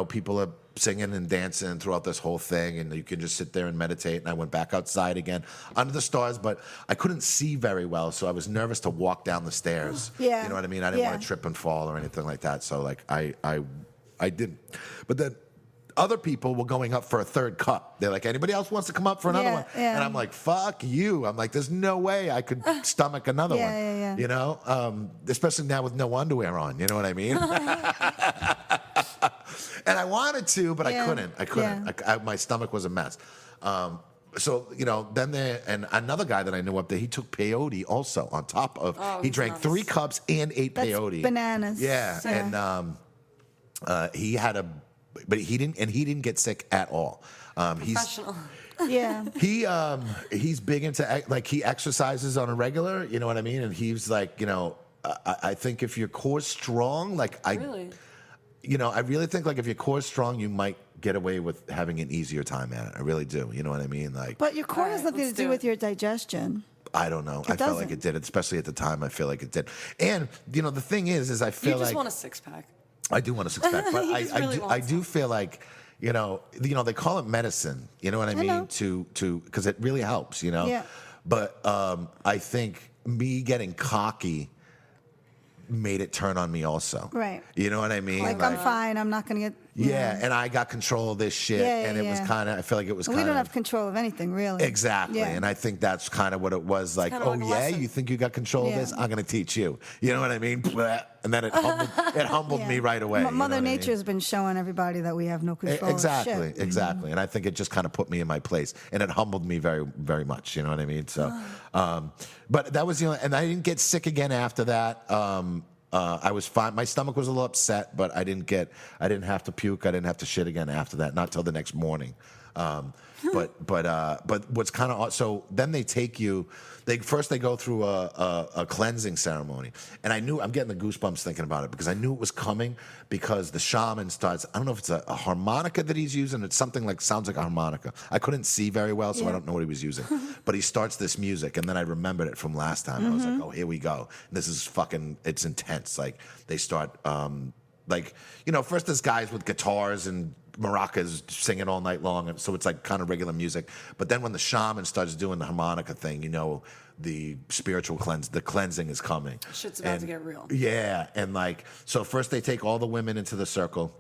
Speaker 1: people are singing and dancing throughout this whole thing, and you can just sit there and meditate. And I went back outside again under the stars, but I couldn't see very well, so I was nervous to walk down the stairs.
Speaker 2: Yeah.
Speaker 1: You know what I mean? I didn't
Speaker 2: Yeah.
Speaker 1: want to trip and fall or anything like that. So like I didn't. But then other people were going up for a third cup. They're like, anybody else wants to come up for another
Speaker 2: Yeah,
Speaker 1: one?
Speaker 2: yeah.
Speaker 1: And I'm like, fuck you. I'm like, there's no way I could stomach another
Speaker 2: Yeah,
Speaker 1: one.
Speaker 2: yeah, yeah.
Speaker 1: You know, especially now with no underwear on. You know what I mean? And I wanted to, but
Speaker 2: Yeah,
Speaker 1: I couldn't.
Speaker 2: yeah.
Speaker 1: My stomach was a mess. So, then and another guy that I knew up there, he took peyote also on top of, he drank
Speaker 3: nice.
Speaker 1: 3 cups and ate
Speaker 2: That's
Speaker 1: peyote.
Speaker 2: bananas.
Speaker 1: Yeah.
Speaker 2: Yeah.
Speaker 1: And he had but he didn't get sick at all.
Speaker 3: Professional.
Speaker 2: Yeah.
Speaker 1: He's big into, like, he exercises on a regular, you know what I mean? And he's like, I think if your core's strong, like
Speaker 3: Really?
Speaker 1: I really think like if your core's strong, you might get away with having an easier time at it. I really do. You know what I mean? Like,
Speaker 2: But your core
Speaker 3: All
Speaker 2: has
Speaker 3: right,
Speaker 2: nothing to
Speaker 3: let's
Speaker 2: do
Speaker 3: do
Speaker 2: with
Speaker 3: it.
Speaker 2: your digestion.
Speaker 1: I don't know. I felt like
Speaker 2: doesn't.
Speaker 1: it did, especially at the time. I feel like it did. And the thing is I feel
Speaker 3: You just
Speaker 1: like
Speaker 3: want a 6-pack.
Speaker 1: I do want a 6-pack, but
Speaker 3: He just really
Speaker 1: I
Speaker 3: wants
Speaker 1: do feel like they call it medicine. You know what I mean?
Speaker 2: know.
Speaker 1: To because it really helps.
Speaker 2: Yeah.
Speaker 1: But I think me getting cocky made it turn on me also.
Speaker 2: Right.
Speaker 1: You know what I mean?
Speaker 2: Like, I'm fine. I'm not going to get.
Speaker 1: Yeah, and I got control of this shit,
Speaker 2: Yeah,
Speaker 1: and it was
Speaker 2: yeah.
Speaker 1: kind of. I feel like it was
Speaker 2: We
Speaker 1: kind
Speaker 2: don't
Speaker 1: of.
Speaker 2: have control of anything, really.
Speaker 1: Exactly,
Speaker 2: Yeah.
Speaker 1: and I think that's kind of what it was like.
Speaker 3: kinda
Speaker 1: Oh
Speaker 3: like a
Speaker 1: yeah,
Speaker 3: lesson.
Speaker 1: you think you got control of
Speaker 2: Yeah.
Speaker 1: this? I'm gonna teach you. You know what I mean? And then it humbled
Speaker 2: Yeah.
Speaker 1: me right away. you know
Speaker 2: Mother
Speaker 1: what I mean?
Speaker 2: Nature's been showing everybody that we have no control
Speaker 1: Exactly,
Speaker 2: of shit.
Speaker 1: exactly. And I think it just kind of put me in my place, and it humbled me very, very much. You know what I mean? So, but that was and I didn't get sick again after that. I was fine. My stomach was a little upset, but I didn't have to puke. I didn't have to shit again after that. Not till the next morning. But what's kind of so then they take you. They go through a cleansing ceremony, and I'm getting the goosebumps thinking about it because I knew it was coming because the shaman starts. I don't know if it's a harmonica that he's using. It's something like sounds like a harmonica. I couldn't see very well, so I don't know what he was using. But he starts this music, and then I remembered it from last time. I was like, oh, here we go. And this is fucking. It's intense. Like they start. First there's guys with guitars and maracas singing all night long, and so it's like kind of regular music. But then when the shaman starts doing the harmonica thing, the spiritual cleansing is coming.
Speaker 3: Shit's about to get real.
Speaker 1: Yeah, and so first they take all the women into the circle,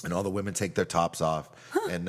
Speaker 1: and all the women take their tops off, and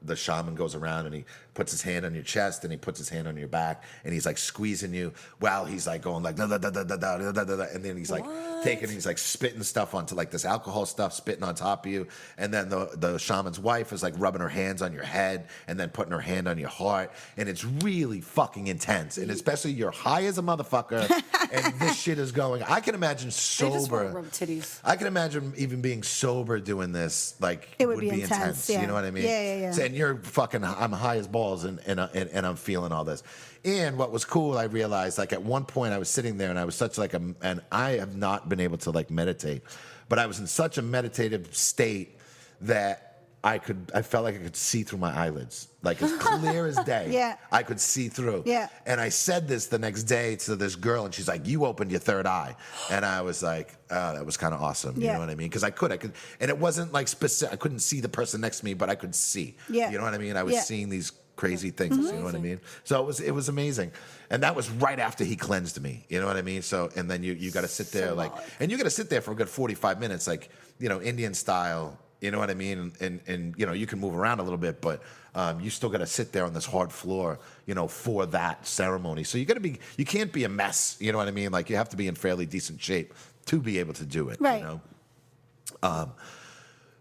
Speaker 1: the shaman goes around and he puts his hand on your chest and he puts his hand on your back and he's like squeezing you while he's like going like da da da da da da da da, and then he's like he's like spitting stuff onto like this alcohol stuff, spitting on top of you, and then the shaman's wife is like rubbing her hands on your head and then putting her hand on your heart, and it's really fucking intense, and especially you're high as a motherfucker and this shit is going. I can imagine sober.
Speaker 3: They just want to rub titties.
Speaker 1: I can imagine even being sober doing this. Like
Speaker 2: it would be intense. Yeah.
Speaker 1: You know what I mean?
Speaker 2: Yeah.
Speaker 1: And you're fucking. I'm high as balls, and I'm feeling all this. And what was cool, I realized, like at one point I was sitting there and I was such like and I have not been able to like meditate, but I was in such a meditative state that I felt like I could see through my eyelids, like as clear as day.
Speaker 2: Yeah.
Speaker 1: I could see through.
Speaker 2: Yeah.
Speaker 1: And I said this the next day to this girl, and she's like, "You opened your third eye," and I was like, "Oh, that was kind of awesome." You know what I mean? Because I could, and it wasn't like specific. I couldn't see the person next to me, but I could see.
Speaker 2: Yeah.
Speaker 1: You know what I mean? I was seeing these crazy things. You know what I mean? So it was amazing, and that was right after he cleansed me. You know what I mean? So and then you got to sit there and you got to sit there for a good 45 minutes, like Indian style. You know what I mean? And you can move around a little bit, but you still got to sit there on this hard floor, for that ceremony. So you can't be a mess. You know what I mean? Like you have to be in fairly decent shape to be able to do it.
Speaker 2: Right.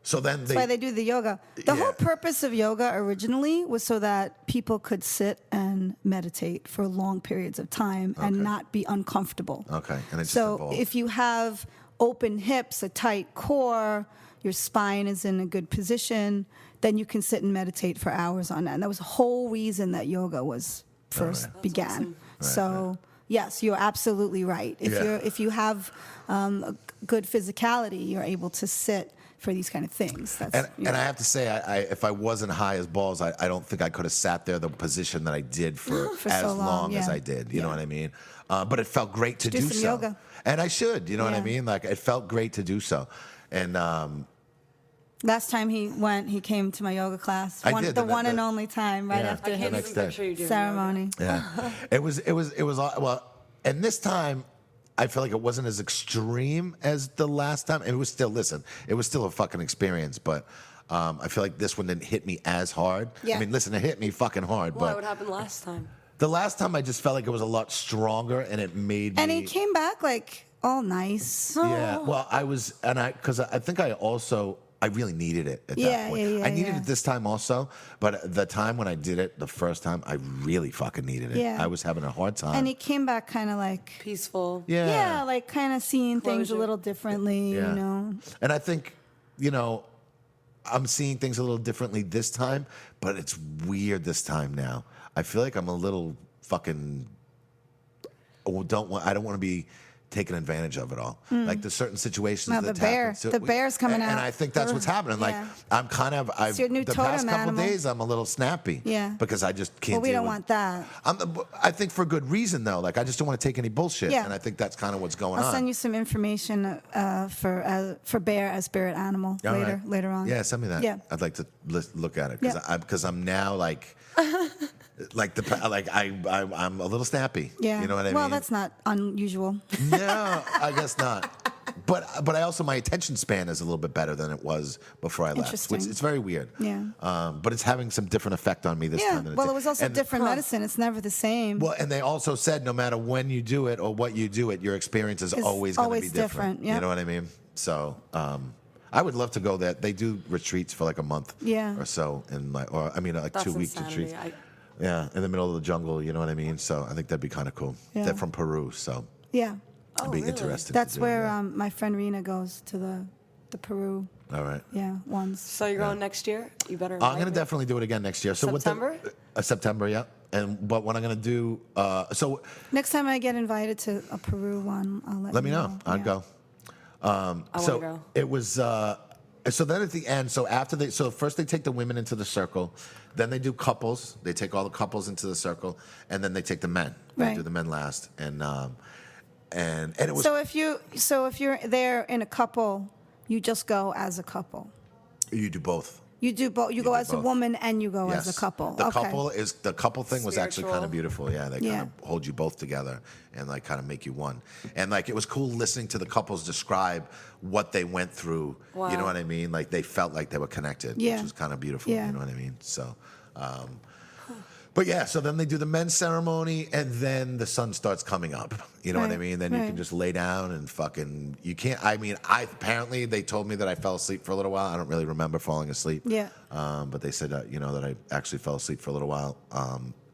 Speaker 1: So then
Speaker 2: that's why they do the yoga. The whole purpose of yoga originally was so that people could sit and meditate for long periods of time and not be uncomfortable.
Speaker 1: Okay. And it's
Speaker 2: so if you have open hips, a tight core, your spine is in a good position, then you can sit and meditate for hours on end. And that was the whole reason that yoga was first began.
Speaker 3: Awesome.
Speaker 2: So yes, you're absolutely right. If you have a good physicality, you're able to sit for these kind of things.
Speaker 1: And I have to say, if I wasn't high as balls, I don't think I could have sat there the position that I did for as
Speaker 2: so
Speaker 1: long as I did. You know what I mean? But it felt great to do
Speaker 2: some
Speaker 1: so.
Speaker 2: Yoga.
Speaker 1: And I should. You know what I mean? Like it felt great to do so. And
Speaker 2: last time he came to my yoga class. The one and only time, right after his ceremony.
Speaker 1: Yeah, it was well, and this time I feel like it wasn't as extreme as the last time. It was still a fucking experience, but I feel like this one didn't hit me as hard.
Speaker 2: Yeah.
Speaker 1: I mean, listen, it hit me fucking hard.
Speaker 3: Why?
Speaker 1: But
Speaker 3: What happened last time?
Speaker 1: The last time I just felt like it was a lot stronger, and it made me.
Speaker 2: And he came back like all nice.
Speaker 1: Yeah, well, because I think I really needed it at that point. I needed it this time also, but the time when I did it the first time, I really fucking needed it.
Speaker 2: Yeah.
Speaker 1: I was having a hard time.
Speaker 2: And he came back kind of like
Speaker 3: peaceful.
Speaker 2: Yeah, like kind of seeing things a little differently,
Speaker 1: And I think, I'm seeing things a little differently this time, but it's weird this time now. I feel like I'm a little fucking. I don't want to be taken advantage of it all. Like there's certain situations
Speaker 2: the bear's coming out.
Speaker 1: And I think that's what's happening. Like I'm kind of
Speaker 2: it's your new
Speaker 1: the
Speaker 2: totem
Speaker 1: past couple
Speaker 2: animal.
Speaker 1: days I'm a little snappy.
Speaker 2: Yeah.
Speaker 1: Because I just can't.
Speaker 2: Well, we don't want that.
Speaker 1: I think for good reason though. Like I just don't want to take any bullshit.
Speaker 2: Yeah.
Speaker 1: And I think that's kind of what's going on.
Speaker 2: I'll send you some information for bear as spirit animal later on.
Speaker 1: Yeah, send me that.
Speaker 2: Yeah.
Speaker 1: I'd like to look at it because I'm now like. I'm a little snappy.
Speaker 2: Yeah.
Speaker 1: You know what I mean?
Speaker 2: Well, that's not unusual.
Speaker 1: No, I guess not. But I also my attention span is a little bit better than it was before I left.
Speaker 2: Interesting.
Speaker 1: Which it's very weird.
Speaker 2: Yeah.
Speaker 1: But it's having some different effect on me this time. Than
Speaker 2: Well, it was also different medicine. It's never the same.
Speaker 1: Well, and they also said no matter when you do it or what you do it, your experience is always going to be different.
Speaker 2: Yep.
Speaker 1: You know what I mean? So. I would love to go there. They do retreats for like a month or so, like 2 week retreats. Yeah, in the middle of the jungle, you know what I mean? So I think that'd be kind of cool.
Speaker 2: Yeah.
Speaker 1: They're from Peru, so
Speaker 2: yeah.
Speaker 1: I'd be interested.
Speaker 2: That's where my friend Rena goes to the Peru
Speaker 1: All right.
Speaker 2: Yeah, once.
Speaker 3: So you're going next year? You better.
Speaker 1: I'm
Speaker 3: invite
Speaker 1: gonna
Speaker 3: me.
Speaker 1: definitely do it again next year. So
Speaker 3: September?
Speaker 1: What September, yeah. But what I'm gonna do, so
Speaker 2: Next time I get invited to a Peru one, I'll
Speaker 1: let me
Speaker 2: you
Speaker 1: know. I'd go.
Speaker 3: I want to
Speaker 1: So
Speaker 3: go.
Speaker 1: it was. So then at the end, so first they take the women into the circle, then they do couples. They take all the couples into the circle, and then they take the men. They
Speaker 2: Right.
Speaker 1: do the men last, and it was.
Speaker 2: So if you're there in a couple, you just go as a couple.
Speaker 1: You do both.
Speaker 2: You do both. You go
Speaker 1: do
Speaker 2: as a
Speaker 1: both.
Speaker 2: woman and you go
Speaker 1: Yes.
Speaker 2: as a couple.
Speaker 1: The
Speaker 2: Okay.
Speaker 1: couple thing was actually kind
Speaker 3: Spiritual.
Speaker 1: of beautiful. Yeah, they
Speaker 2: Yeah.
Speaker 1: kind of hold you both together and like kind of make you one. And like it was cool listening to the couples describe what they went through.
Speaker 3: Wow.
Speaker 1: You know what I mean? Like they felt like they were connected,
Speaker 2: Yeah.
Speaker 1: which was kind of beautiful.
Speaker 2: Yeah.
Speaker 1: You know what I mean? So. But yeah, so then they do the men's ceremony, and then the sun starts coming up. You know what I
Speaker 2: Right,
Speaker 1: mean? Then you
Speaker 2: right.
Speaker 1: can just lay down and fucking. You can't. I mean, apparently they told me that I fell asleep for a little while. I don't really remember falling asleep.
Speaker 2: Yeah.
Speaker 1: But they said that I actually fell asleep for a little while.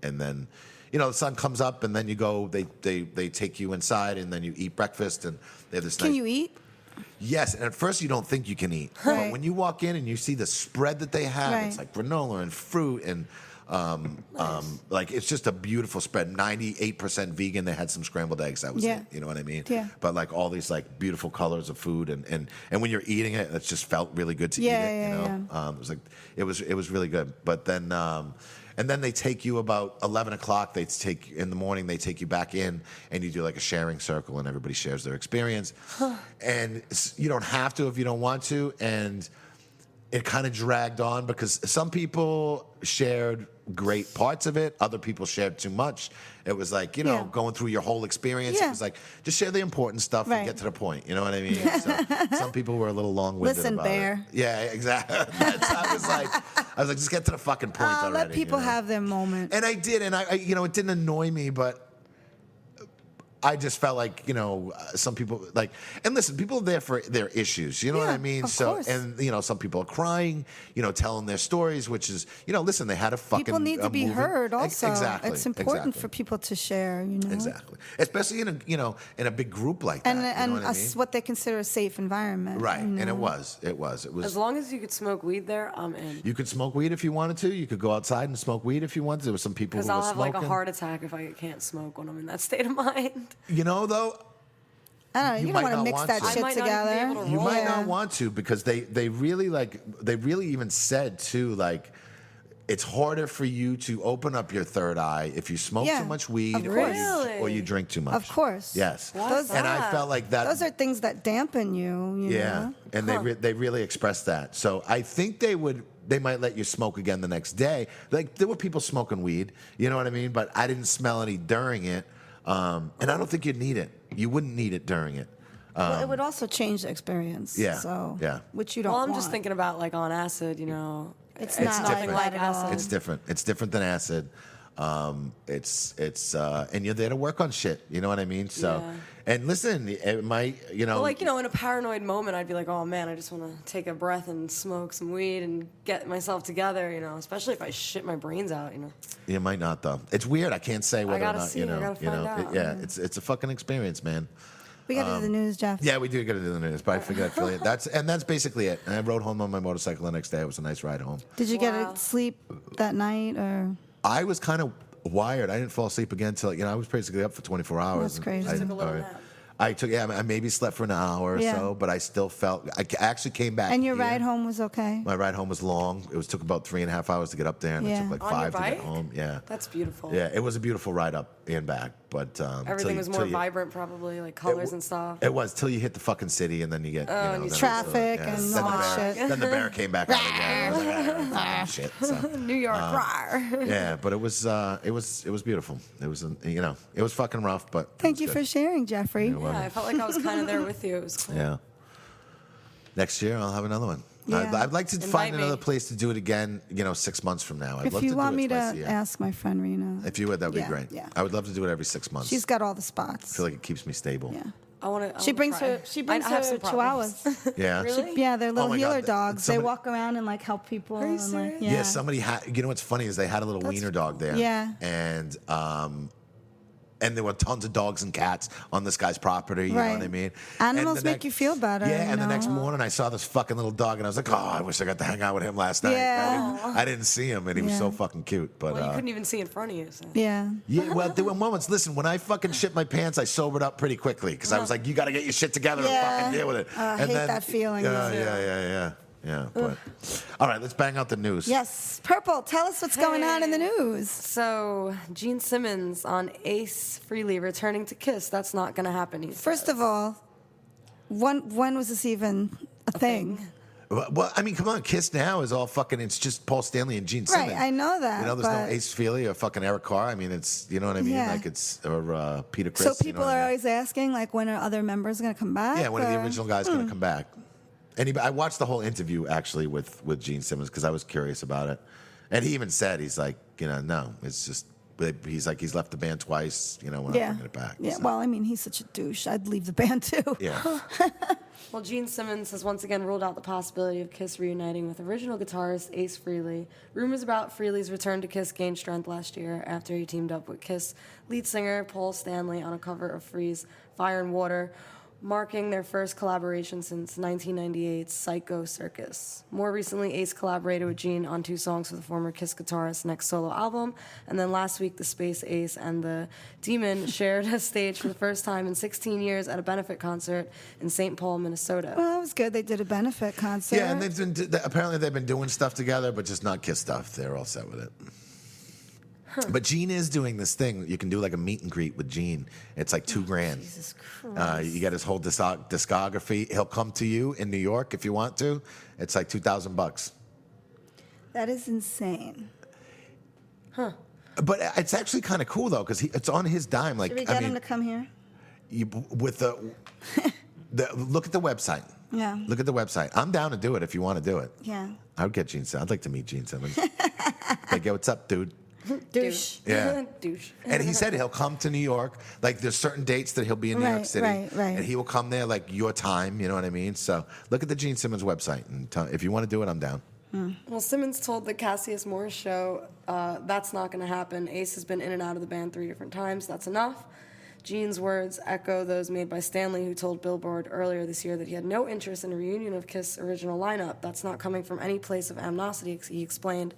Speaker 1: And then, the sun comes up, and then you go. They take you inside, and then you eat breakfast, and they have this.
Speaker 2: Can
Speaker 1: nice,
Speaker 2: you eat?
Speaker 1: Yes, and at first you don't think you can eat,
Speaker 2: Right.
Speaker 1: but when you walk in and you see the spread that they have, it's
Speaker 2: Right.
Speaker 1: like granola and fruit and like it's just a beautiful spread. 98% vegan. They had some scrambled eggs. That was
Speaker 2: Yeah.
Speaker 1: it. You know what I mean?
Speaker 2: Yeah.
Speaker 1: But like all these like beautiful colors of food and when you're eating it, it just felt really good to eat
Speaker 2: Yeah,
Speaker 1: it.
Speaker 2: yeah,
Speaker 1: It was like it was really good. But then. And then they take you about 11 o'clock. In the morning. They take you back in, and you do like a sharing circle, and everybody shares their experience. And you don't have to if you don't want to. And it kind of dragged on because some people shared great parts of it. Other people shared too much. It was like,
Speaker 2: Yeah.
Speaker 1: going through your whole experience.
Speaker 2: Yeah.
Speaker 1: It was like, just share the important stuff
Speaker 2: Right.
Speaker 1: and get to the point. You know what I mean? So, some people were a little long-winded
Speaker 2: Listen,
Speaker 1: about
Speaker 2: Bear.
Speaker 1: it. Yeah, exactly. I was like, just get to the fucking point already.
Speaker 2: Let people
Speaker 1: you know?
Speaker 2: have their moment.
Speaker 1: And I did, and I it didn't annoy me, but I just felt like, some people like, and listen, people are there for their issues, you know what
Speaker 2: Yeah,
Speaker 1: I mean?
Speaker 2: of
Speaker 1: So,
Speaker 2: course.
Speaker 1: and, some people are crying, telling their stories, which is, listen, they had a fucking
Speaker 2: People need to be
Speaker 1: moving-
Speaker 2: heard also.
Speaker 1: Exactly.
Speaker 2: It's important
Speaker 1: exactly.
Speaker 2: for people to share, you know.
Speaker 1: Exactly. Especially in a big group like that.
Speaker 2: And
Speaker 1: you know what I mean?
Speaker 2: what they consider a safe environment.
Speaker 1: Right.
Speaker 2: you
Speaker 1: And
Speaker 2: know.
Speaker 1: it was.
Speaker 3: As long as you could smoke weed there, I'm in.
Speaker 1: You could smoke weed if you wanted to. You could go outside and smoke weed if you wanted. There were some people who
Speaker 3: Because
Speaker 1: were
Speaker 3: I'll have
Speaker 1: smoking.
Speaker 3: like a heart attack if I can't smoke when I'm in that state of mind.
Speaker 1: Though,
Speaker 2: I don't know.
Speaker 1: You
Speaker 2: You,
Speaker 1: might
Speaker 2: don't want to
Speaker 1: not
Speaker 2: mix
Speaker 1: want
Speaker 2: that
Speaker 1: to. I
Speaker 2: shit
Speaker 3: might not even be
Speaker 2: together.
Speaker 3: able to
Speaker 1: you
Speaker 3: roll.
Speaker 1: might
Speaker 2: Yeah.
Speaker 1: not want to because they really even said too, like, it's harder for you to open up your third eye if you smoke
Speaker 2: Yeah,
Speaker 1: too much weed
Speaker 2: of
Speaker 1: or
Speaker 2: course.
Speaker 3: Really?
Speaker 1: you drink too much.
Speaker 2: Of course.
Speaker 1: Yes.
Speaker 3: Why
Speaker 2: Those-
Speaker 1: And I
Speaker 3: that?
Speaker 1: felt like that.
Speaker 2: Those are things that dampen you. You
Speaker 1: yeah,
Speaker 2: know?
Speaker 1: and they really expressed that. So I think they might let you smoke again the next day. Like there were people smoking weed, you know what I mean? But I didn't smell any during it, and I don't think you'd need it. You wouldn't need it during it.
Speaker 2: Well, it would also change the experience.
Speaker 1: Yeah,
Speaker 2: So,
Speaker 1: yeah.
Speaker 2: Which you don't
Speaker 3: Well, I'm
Speaker 2: want.
Speaker 3: just thinking about like on acid,
Speaker 2: It's
Speaker 3: It's
Speaker 2: not
Speaker 3: nothing
Speaker 1: like
Speaker 3: like
Speaker 2: that at all.
Speaker 3: acid.
Speaker 1: It's different. It's different than acid. And you're there to work on shit. You know what I mean? So,
Speaker 3: Yeah.
Speaker 1: and listen, it might,
Speaker 3: But like, in a paranoid moment, I'd be like, oh man, I just want to take a breath and smoke some weed and get myself together, especially if I shit my brains out,
Speaker 1: you might not though. It's weird. I can't say whether or
Speaker 3: gotta
Speaker 1: not,
Speaker 3: see, I gotta find out.
Speaker 1: yeah, it's a fucking experience, man.
Speaker 2: We got to do the news, Jeff.
Speaker 1: Yeah, we do got to do the news, but I figured I'd fill it. That's basically it. And I rode home on my motorcycle the next day. It was a nice ride home.
Speaker 2: Did you
Speaker 3: Wow.
Speaker 2: get to sleep that night or?
Speaker 1: I was kind of wired. I didn't fall asleep again until I was basically up for 24 hours.
Speaker 2: That's crazy.
Speaker 1: I
Speaker 2: Just
Speaker 3: took a little nap.
Speaker 1: I maybe slept for an hour or
Speaker 2: Yeah.
Speaker 1: so, but I still felt. I actually came back.
Speaker 2: And your
Speaker 1: here.
Speaker 2: ride home was okay?
Speaker 1: My ride home was long. Took about 3.5 hours to get up there, and it
Speaker 2: Yeah.
Speaker 1: took like
Speaker 3: On your
Speaker 1: 5 to get
Speaker 3: bike?
Speaker 1: home. Yeah,
Speaker 3: That's beautiful.
Speaker 1: yeah, it was a beautiful ride up and back, but
Speaker 3: Everything was more vibrant, probably, like colors and stuff.
Speaker 1: It was till you hit the fucking city, and then you get
Speaker 3: and
Speaker 1: then
Speaker 3: you
Speaker 1: it's,
Speaker 2: Traffic and
Speaker 1: then
Speaker 2: all
Speaker 1: the
Speaker 2: that
Speaker 1: bear,
Speaker 2: shit.
Speaker 1: Then the bear came back out again. I was like, "Ah, shit. So,
Speaker 3: New York, rawr.
Speaker 1: yeah, but it was beautiful. It was it was fucking rough, but it
Speaker 2: Thank
Speaker 1: was
Speaker 2: you
Speaker 1: good.
Speaker 2: for sharing, Jeffrey.
Speaker 1: You're welcome.
Speaker 3: Yeah, I felt like I was kind of there with you. It was cool.
Speaker 1: Yeah. Next year I'll have another one.
Speaker 2: Yeah.
Speaker 1: I'd like to
Speaker 3: Invite
Speaker 1: find
Speaker 3: me.
Speaker 1: another place to do it again. 6 months from now. I'd
Speaker 2: If
Speaker 1: love
Speaker 2: you
Speaker 1: to
Speaker 2: want
Speaker 1: do
Speaker 2: me
Speaker 1: it
Speaker 2: to
Speaker 1: twice a year.
Speaker 2: ask my friend Rena.
Speaker 1: If you would, that'd be
Speaker 2: Yeah,
Speaker 1: great.
Speaker 2: yeah.
Speaker 1: I would love to do it every 6 months.
Speaker 2: She's got all the
Speaker 1: I
Speaker 2: spots.
Speaker 1: feel like it keeps me stable.
Speaker 2: Yeah.
Speaker 3: I want to.
Speaker 2: She brings her chihuahuas.
Speaker 1: Yeah.
Speaker 3: Really?
Speaker 2: Yeah, they're little
Speaker 1: my
Speaker 2: healer
Speaker 1: God,
Speaker 2: dogs.
Speaker 1: somebody-
Speaker 2: They walk around and like help people.
Speaker 3: Are you
Speaker 2: and, like,
Speaker 3: serious?
Speaker 2: yeah.
Speaker 1: Yeah, somebody had. What's funny is they had a little wiener dog there.
Speaker 2: Yeah.
Speaker 1: And and there were tons of dogs and cats on this guy's property. You know what I mean?
Speaker 2: Animals
Speaker 1: And
Speaker 2: make you feel better.
Speaker 1: Yeah, and the next
Speaker 2: know?
Speaker 1: morning I saw this fucking little dog, and I was like, oh, I wish I got to hang out with him last night.
Speaker 2: Yeah.
Speaker 1: I didn't see him, and he was
Speaker 2: Yeah.
Speaker 1: so fucking cute. But
Speaker 3: Well, you couldn't even see in front of you. So.
Speaker 2: Yeah.
Speaker 1: yeah, well, there were moments. Listen, when I fucking shit my pants, I sobered up pretty quickly because I was like, you got to get your shit together and fucking deal with it.
Speaker 2: I hate that feeling.
Speaker 1: Yeah. But all right, let's bang out the news.
Speaker 2: Yes. Purple, tell us what's going on in the news.
Speaker 3: So, Gene Simmons on Ace Frehley returning to Kiss. That's not going to happen. He
Speaker 2: First
Speaker 3: says.
Speaker 2: of all, when was this even a thing?
Speaker 1: Well, I mean, come on, Kiss now is all fucking. It's just Paul Stanley and Gene Simmons.
Speaker 2: Right, I know that.
Speaker 1: You know, there's no
Speaker 2: but-
Speaker 1: Ace Frehley or fucking Eric Carr. I mean, it's you know what I mean.
Speaker 2: Yeah.
Speaker 1: Like it's or Peter Criss.
Speaker 2: So
Speaker 1: you know
Speaker 2: people
Speaker 1: what I
Speaker 2: are
Speaker 1: mean?
Speaker 2: always asking, like, when are other members going to come back?
Speaker 1: Yeah, when are the
Speaker 2: or-
Speaker 1: original guys going to come back? I watched the whole interview actually with Gene Simmons because I was curious about it, and he even said he's like, no, it's just he's like he's left the band twice, we're not bringing it back.
Speaker 2: Yeah.
Speaker 1: So,
Speaker 2: Well, I mean, he's such a douche. I'd leave the band too.
Speaker 1: yeah,
Speaker 3: Well, Gene Simmons has once again ruled out the possibility of Kiss reuniting with original guitarist Ace Frehley. Rumors about Frehley's return to Kiss gained strength last year after he teamed up with Kiss lead singer Paul Stanley on a cover of Free's Fire and Water, marking their first collaboration since 1998's Psycho Circus. More recently, Ace collaborated with Gene on 2 songs for the former Kiss guitarist's next solo album, and then last week, the Space Ace and the Demon shared a stage for the first time in 16 years at a benefit concert in St. Paul, Minnesota.
Speaker 2: Well, that was good. They did a benefit concert.
Speaker 1: yeah, and apparently they've been doing stuff together, but just not Kiss stuff. They're all set with it. But Gene is doing this thing. You can do like a meet and greet with Gene. It's like $2,000.
Speaker 2: Jesus Christ.
Speaker 1: You get his whole discography. He'll come to you in New York if you want to. It's like $2,000.
Speaker 2: That is insane.
Speaker 1: But it's actually kind of cool though because it's on his dime. Like
Speaker 2: Should we get him to come here?
Speaker 1: with look at the website.
Speaker 2: Yeah.
Speaker 1: Look at the website. I'm down to do it if you want to do it.
Speaker 2: Yeah.
Speaker 1: I would get Gene Simmons. I'd like to meet Gene Simmons. Like, yo, what's up, dude?
Speaker 2: Douche.
Speaker 1: Yeah.
Speaker 3: Douche.
Speaker 1: And he said he'll come to New York. Like, there's certain dates that he'll be in New York
Speaker 2: Right,
Speaker 1: City.
Speaker 2: right.
Speaker 1: And he will come there, like, your time. You know what I mean? So look at the Gene Simmons website. And if you want to do it, I'm down.
Speaker 3: Well, Simmons told the Cassius Morris show that's not going to happen. Ace has been in and out of the band 3 different times. That's enough. Gene's words echo those made by Stanley, who told Billboard earlier this year that he had no interest in a reunion of Kiss' original lineup. That's not coming from any place of animosity, he explained.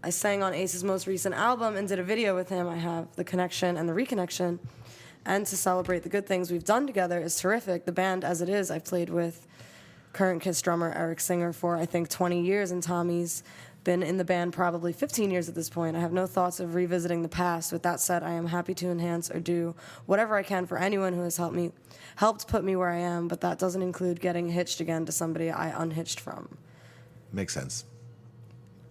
Speaker 3: I sang on Ace's most recent album and did a video with him. I have the connection and the reconnection. And to celebrate the good things we've done together is terrific. The band, as it is, I've played with current Kiss drummer Eric Singer for, I think, 20 years, and Tommy's been in the band probably 15 years at this point. I have no thoughts of revisiting the past. With that said, I am happy to enhance or do whatever I can for anyone who has helped put me where I am, but that doesn't include getting hitched again to somebody I unhitched from.
Speaker 1: Makes sense.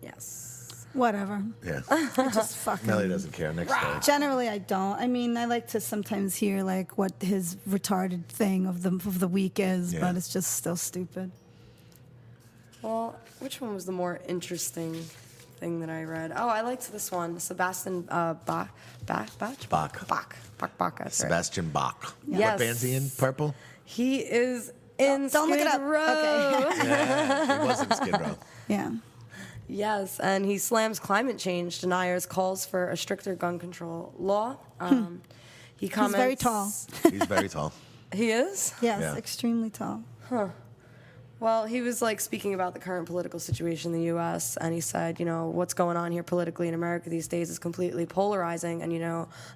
Speaker 3: Yes.
Speaker 2: Whatever.
Speaker 1: Yeah.
Speaker 2: I just fucking.
Speaker 1: Melly doesn't care. Next day.
Speaker 2: Generally, I don't. I mean, I like to sometimes hear like what his retarded thing of the week is,
Speaker 1: Yeah.
Speaker 2: but it's just still stupid.
Speaker 3: Well, which one was the more interesting thing that I read? Oh, I liked this one. Sebastian Bach. That's right.
Speaker 1: Sebastian Bach.
Speaker 3: Yes.
Speaker 1: What band's he in? Purple?
Speaker 3: He is in
Speaker 2: Don't look it
Speaker 3: Skid
Speaker 2: up.
Speaker 3: Row.
Speaker 2: Okay.
Speaker 1: Yeah, he was in Skid Row.
Speaker 2: Yeah.
Speaker 3: Yes, and he slams climate change deniers, calls for a stricter gun control law. He comments.
Speaker 2: He's very tall.
Speaker 1: He's very tall.
Speaker 3: He is?
Speaker 2: Yes,
Speaker 1: Yeah.
Speaker 2: extremely tall.
Speaker 3: Well, he was like speaking about the current political situation in the U.S., and he said, what's going on here politically in America these days is completely polarizing, and,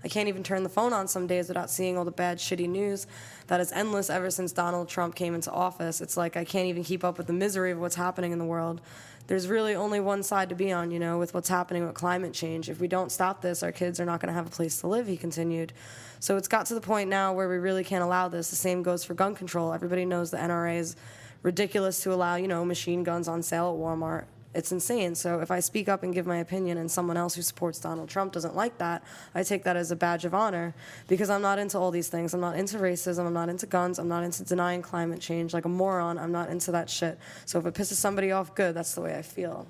Speaker 3: I can't even turn the phone on some days without seeing all the bad, shitty news that is endless ever since Donald Trump came into office. It's like I can't even keep up with the misery of what's happening in the world. There's really only one side to be on, with what's happening with climate change. If we don't stop this, our kids are not going to have a place to live, he continued. So it's got to the point now where we really can't allow this. The same goes for gun control. Everybody knows the NRA is ridiculous to allow, machine guns on sale at Walmart. It's insane. So if I speak up and give my opinion and someone else who supports Donald Trump doesn't like that, I take that as a badge of honor because I'm not into all these things. I'm not into racism. I'm not into guns. I'm not into denying climate change like a moron. I'm not into that shit. So if it pisses somebody off, good. That's the way I feel.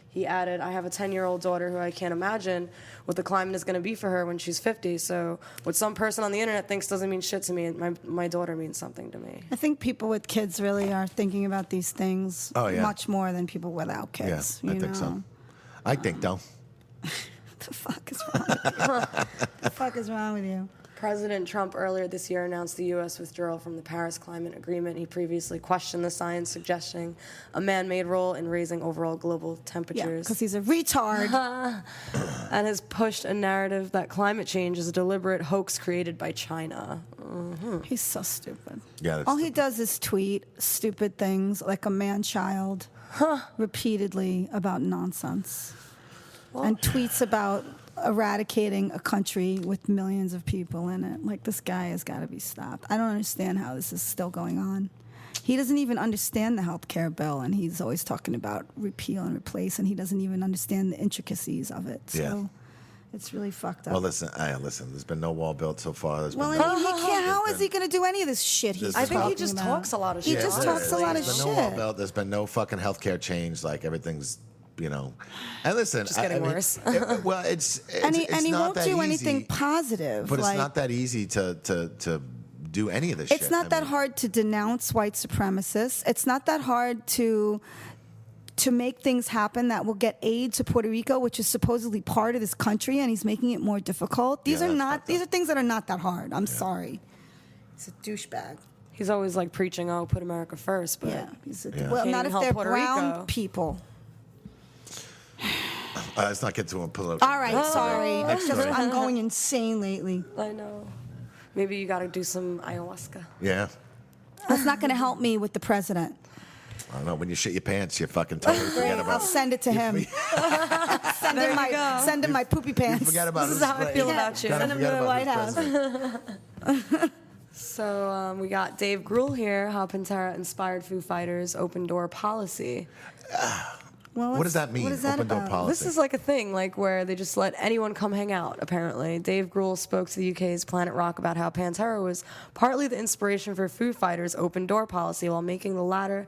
Speaker 3: He added, I have a 10-year-old daughter who I can't imagine what the climate is going to be for her when she's 50. So what some person on the internet thinks doesn't mean shit to me. My daughter means something to me.
Speaker 2: I think people with kids really are thinking about these things much more than people without kids.
Speaker 1: Yeah, I think so. I think, though.
Speaker 2: The fuck is wrong with you? The fuck is wrong with you?
Speaker 3: President Trump earlier this year announced the U.S. withdrawal from the Paris Climate Agreement. He previously questioned the science, suggesting a man-made role in raising overall global
Speaker 2: Yeah,
Speaker 3: temperatures.
Speaker 2: because he's a retard.
Speaker 3: And has pushed a narrative that climate change is a deliberate hoax created by China.
Speaker 2: He's so stupid.
Speaker 1: Yeah, that's
Speaker 2: All he does is tweet stupid things like a man-child repeatedly about nonsense. And tweets about eradicating a country with millions of people in it. Like, this guy has got to be stopped. I don't understand how this is still going on. He doesn't even understand the health care bill, and he's always talking about repeal and replace, and he doesn't even understand the intricacies of it. So
Speaker 1: Yeah.
Speaker 2: it's really fucked up.
Speaker 1: Well, listen. There's been no wall built so far. There's
Speaker 2: Well,
Speaker 1: been
Speaker 2: I
Speaker 1: no,
Speaker 2: mean, he can't. How is he going to do any of this shit he's
Speaker 3: I think he
Speaker 2: talking
Speaker 3: just
Speaker 2: about?
Speaker 3: talks a lot of
Speaker 2: He
Speaker 3: shit.
Speaker 2: just
Speaker 1: literally.
Speaker 2: talks a lot of
Speaker 1: There's been no wall
Speaker 2: shit.
Speaker 1: built. There's been no fucking healthcare change. Like, everything's, And listen,
Speaker 3: Just getting worse.
Speaker 1: Well, it's
Speaker 2: And he
Speaker 1: not
Speaker 2: won't
Speaker 1: that
Speaker 2: do
Speaker 1: easy,
Speaker 2: anything positive.
Speaker 1: But
Speaker 2: like,
Speaker 1: it's not that easy to do any of this shit.
Speaker 2: it's not that hard to denounce white supremacists. It's not that hard to make things happen that will get aid to Puerto Rico, which is supposedly part of this country, and he's making it more difficult. These
Speaker 1: Yeah,
Speaker 2: are
Speaker 1: that's
Speaker 2: not.
Speaker 1: fucked
Speaker 2: These
Speaker 1: up.
Speaker 2: are things that are not that hard. I'm sorry. He's a douchebag.
Speaker 3: He's always like preaching, "Oh, put America first," but
Speaker 2: Yeah. He's a,
Speaker 1: Yeah.
Speaker 2: Well,
Speaker 3: Can't
Speaker 2: not
Speaker 3: even
Speaker 2: if
Speaker 3: help
Speaker 2: they're
Speaker 3: Puerto
Speaker 2: brown
Speaker 3: Rico.
Speaker 2: people.
Speaker 1: Let's not get too political.
Speaker 2: All right, sorry. It's just
Speaker 1: story.
Speaker 2: I'm going insane lately.
Speaker 3: I know. Maybe you got to do some ayahuasca.
Speaker 1: Yeah.
Speaker 2: That's not going to help me with the president.
Speaker 1: I don't know. When you shit your pants, you fucking totally forget
Speaker 2: I'll
Speaker 1: about.
Speaker 2: send it to him. Send
Speaker 3: There
Speaker 2: him
Speaker 3: you go.
Speaker 2: send him my poopy pants.
Speaker 1: Forget about
Speaker 3: This
Speaker 1: who's
Speaker 3: is how I feel
Speaker 1: president.
Speaker 3: about you.
Speaker 1: Gotta
Speaker 2: Send him
Speaker 1: forget
Speaker 2: to the
Speaker 1: about
Speaker 2: White
Speaker 1: who's
Speaker 2: House.
Speaker 1: president.
Speaker 3: So we got Dave Grohl here, how Pantera inspired Foo Fighters' open door policy.
Speaker 2: Well,
Speaker 1: What does that mean?
Speaker 2: What is that
Speaker 1: Open door
Speaker 2: about?
Speaker 1: policy.
Speaker 3: This is like a thing, like where they just let anyone come hang out, apparently. Dave Grohl spoke to the UK's Planet Rock about how Pantera was partly the inspiration for Foo Fighters' open door policy while making the later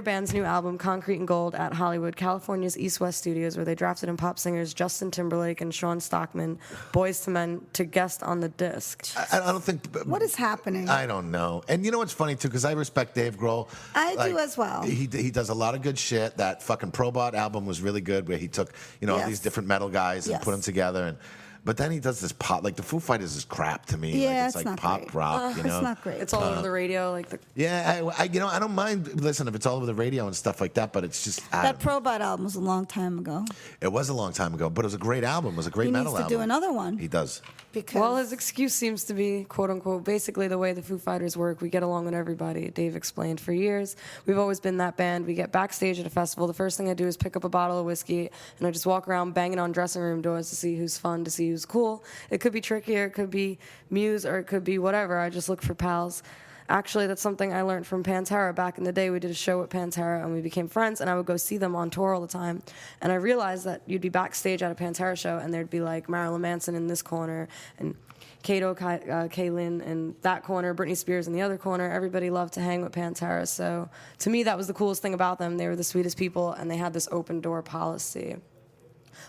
Speaker 3: band's new album, Concrete and Gold, at Hollywood, California's East West Studios, where they drafted in pop singers Justin Timberlake and Sean Stockman, Boyz II Men, to guest on the disc.
Speaker 1: I don't think.
Speaker 2: What is happening?
Speaker 1: I don't know. And you know what's funny too, because I respect Dave Grohl.
Speaker 2: I do as well.
Speaker 1: He does a lot of good shit. That fucking Probot album was really good, where he took all
Speaker 2: Yes.
Speaker 1: these different metal guys and
Speaker 2: Yes.
Speaker 1: put them together. But then he does this pop, like the Foo Fighters is crap to me.
Speaker 2: Yeah,
Speaker 1: like,
Speaker 2: it's
Speaker 1: like
Speaker 2: not
Speaker 1: pop
Speaker 2: great.
Speaker 1: rock.
Speaker 2: It's not great.
Speaker 3: It's all over the radio, like the
Speaker 1: Yeah, I don't mind. Listen, if it's all over the radio and stuff like that, but it's just
Speaker 2: That Probot album was a long time ago.
Speaker 1: it was a long time ago, but it was a great album. It was a great
Speaker 2: He
Speaker 1: metal
Speaker 2: needs to
Speaker 1: album.
Speaker 2: do another one.
Speaker 1: He does.
Speaker 2: Because
Speaker 3: Well, his excuse seems to be, quote unquote, basically the way the Foo Fighters work. We get along with everybody. Dave explained, for years, we've always been that band. We get backstage at a festival. The first thing I do is pick up a bottle of whiskey, and I just walk around banging on dressing room doors to see who's fun, to see who's cool. It could be trickier, it could be Muse, or it could be whatever. I just look for pals. Actually, that's something I learned from Pantera. Back in the day, we did a show with Pantera, and we became friends, and I would go see them on tour all the time. And I realized that you'd be backstage at a Pantera show, and there'd be like Marilyn Manson in this corner, and Kato Kaelin in that corner, Britney Spears in the other corner. Everybody loved to hang with Pantera. So to me, that was the coolest thing about them. They were the sweetest people, and they had this open door policy.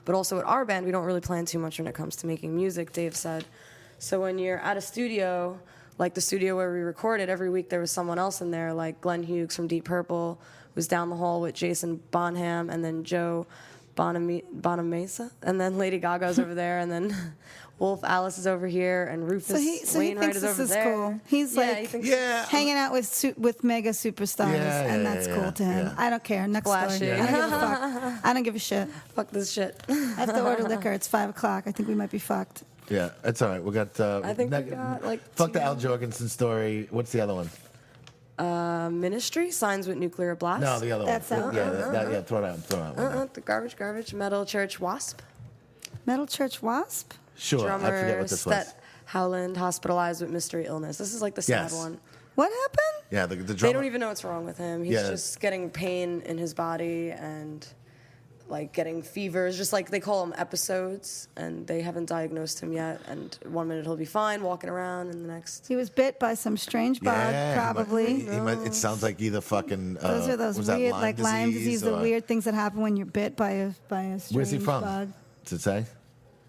Speaker 3: But also at our band, we don't really plan too much when it comes to making music, Dave said. So when you're at a studio, like the studio where we recorded, every week there was someone else in there, like Glenn Hughes from Deep Purple was down the hall with Jason Bonham, and then Joe Bonamesa, and then Lady Gaga's over there, and then Wolf Alice is over here, and Rufus
Speaker 2: so he
Speaker 3: Wainwright
Speaker 2: thinks
Speaker 3: is
Speaker 2: this
Speaker 3: over
Speaker 2: is
Speaker 3: there.
Speaker 2: cool. He's
Speaker 3: Yeah,
Speaker 2: like
Speaker 3: he thinks
Speaker 1: Yeah.
Speaker 2: hanging out with mega superstars,
Speaker 1: Yeah,
Speaker 2: and
Speaker 1: yeah,
Speaker 2: that's
Speaker 1: yeah,
Speaker 2: cool to him.
Speaker 1: yeah.
Speaker 2: I don't care. Next
Speaker 3: Flashy.
Speaker 2: story. I don't give a fuck. I don't give a shit.
Speaker 3: fuck this shit.
Speaker 2: I have to order liquor. It's 5 o'clock. I think we might be fucked.
Speaker 1: Yeah, it's all right. We got.
Speaker 3: I think we got, like,
Speaker 1: Fuck the
Speaker 3: two-
Speaker 1: Al Jorgensen story. What's the other one?
Speaker 3: Ministry signs with nuclear blast.
Speaker 1: No, the other
Speaker 2: That's
Speaker 1: one.
Speaker 2: out.
Speaker 1: Yeah, throw that one.
Speaker 3: The garbage. Metal Church Wasp.
Speaker 2: Metal Church Wasp?
Speaker 1: Sure, I forget
Speaker 3: Drummer
Speaker 1: what this was.
Speaker 3: Stet Howland hospitalized with mystery illness. This is like the sad
Speaker 1: Yes.
Speaker 3: one.
Speaker 2: What happened?
Speaker 1: Yeah, the drummer.
Speaker 3: They don't even know what's wrong with him. He's
Speaker 1: Yeah.
Speaker 3: just getting pain in his body and like getting fevers, just like they call them episodes, and they haven't diagnosed him yet. And 1 minute he'll be fine walking around, and the next.
Speaker 2: He was bit by some strange bug,
Speaker 1: Yeah,
Speaker 2: probably.
Speaker 1: it sounds like either fucking.
Speaker 2: Those are those
Speaker 1: was that
Speaker 2: weird, like Lyme disease, the
Speaker 1: or-
Speaker 2: weird things that happen when you're bit by a strange
Speaker 1: Where's he from?
Speaker 2: bug.
Speaker 1: Does it say?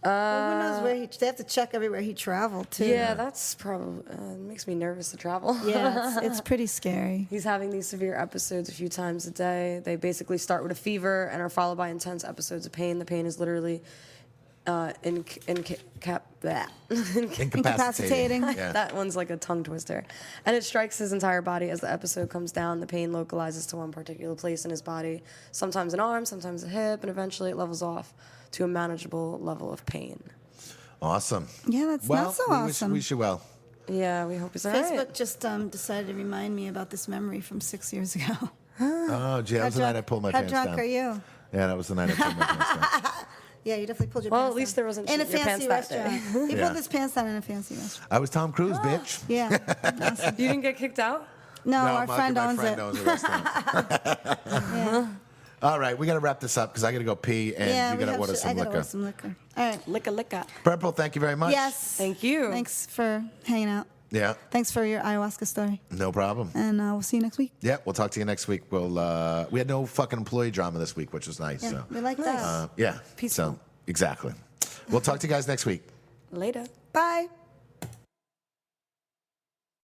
Speaker 2: Well, who knows where they have to check everywhere he traveled to.
Speaker 3: Yeah, that's probably makes me nervous to travel.
Speaker 2: Yeah, it's pretty scary.
Speaker 3: He's having these severe episodes a few times a day. They basically start with a fever and are followed by intense episodes of pain. The pain is literally that.
Speaker 2: Incapacitating.
Speaker 1: Yeah.
Speaker 3: That one's like a tongue twister. And it strikes his entire body as the episode comes down. The pain localizes to one particular place in his body, sometimes an arm, sometimes a hip, and eventually it levels off to a manageable level of pain.
Speaker 1: Awesome.
Speaker 2: Yeah, that's
Speaker 1: well,
Speaker 2: not so
Speaker 1: we
Speaker 2: awesome.
Speaker 1: wish you well.
Speaker 3: Yeah, we hope he's all right.
Speaker 2: Facebook just decided to remind me about this memory from 6 years ago.
Speaker 1: Oh, gee, that was the night I pulled my
Speaker 2: How
Speaker 1: pants
Speaker 2: drunk
Speaker 1: down.
Speaker 2: are you?
Speaker 1: Yeah, that was the night I pulled my pants down.
Speaker 2: Yeah, you definitely pulled your
Speaker 3: Well,
Speaker 2: pants
Speaker 3: at least
Speaker 2: down.
Speaker 3: there wasn't
Speaker 2: in a
Speaker 3: shit in your
Speaker 2: fancy
Speaker 3: pants that
Speaker 2: restaurant. He
Speaker 1: Yeah.
Speaker 2: pulled his pants down in a fancy restaurant.
Speaker 1: I was Tom Cruise, bitch.
Speaker 2: Yeah. Awesome.
Speaker 3: You didn't get kicked out?
Speaker 2: No, our
Speaker 1: my
Speaker 2: friend owns
Speaker 1: friend
Speaker 2: it.
Speaker 1: owns a restaurant.
Speaker 2: Yeah.
Speaker 1: All right, we got to wrap this up because I got to go pee and
Speaker 2: Yeah,
Speaker 1: you
Speaker 2: we
Speaker 1: got to
Speaker 2: have
Speaker 1: order
Speaker 2: shit.
Speaker 1: some
Speaker 2: I gotta
Speaker 1: liquor.
Speaker 2: order some liquor. All right.
Speaker 3: Licka.
Speaker 1: Purple, thank you very much.
Speaker 2: Yes.
Speaker 3: Thank you.
Speaker 2: Thanks for hanging out.
Speaker 1: Yeah,
Speaker 2: Thanks for your ayahuasca story.
Speaker 1: no problem.
Speaker 2: And we'll see you next week.
Speaker 1: Yeah, we'll talk to you next week. We had no fucking employee drama this week, which was nice.
Speaker 2: Yeah,
Speaker 1: So.
Speaker 2: we like that.
Speaker 1: Yeah,
Speaker 3: Peaceful.
Speaker 1: so exactly. We'll talk to you guys next week.
Speaker 3: Later.
Speaker 2: Bye.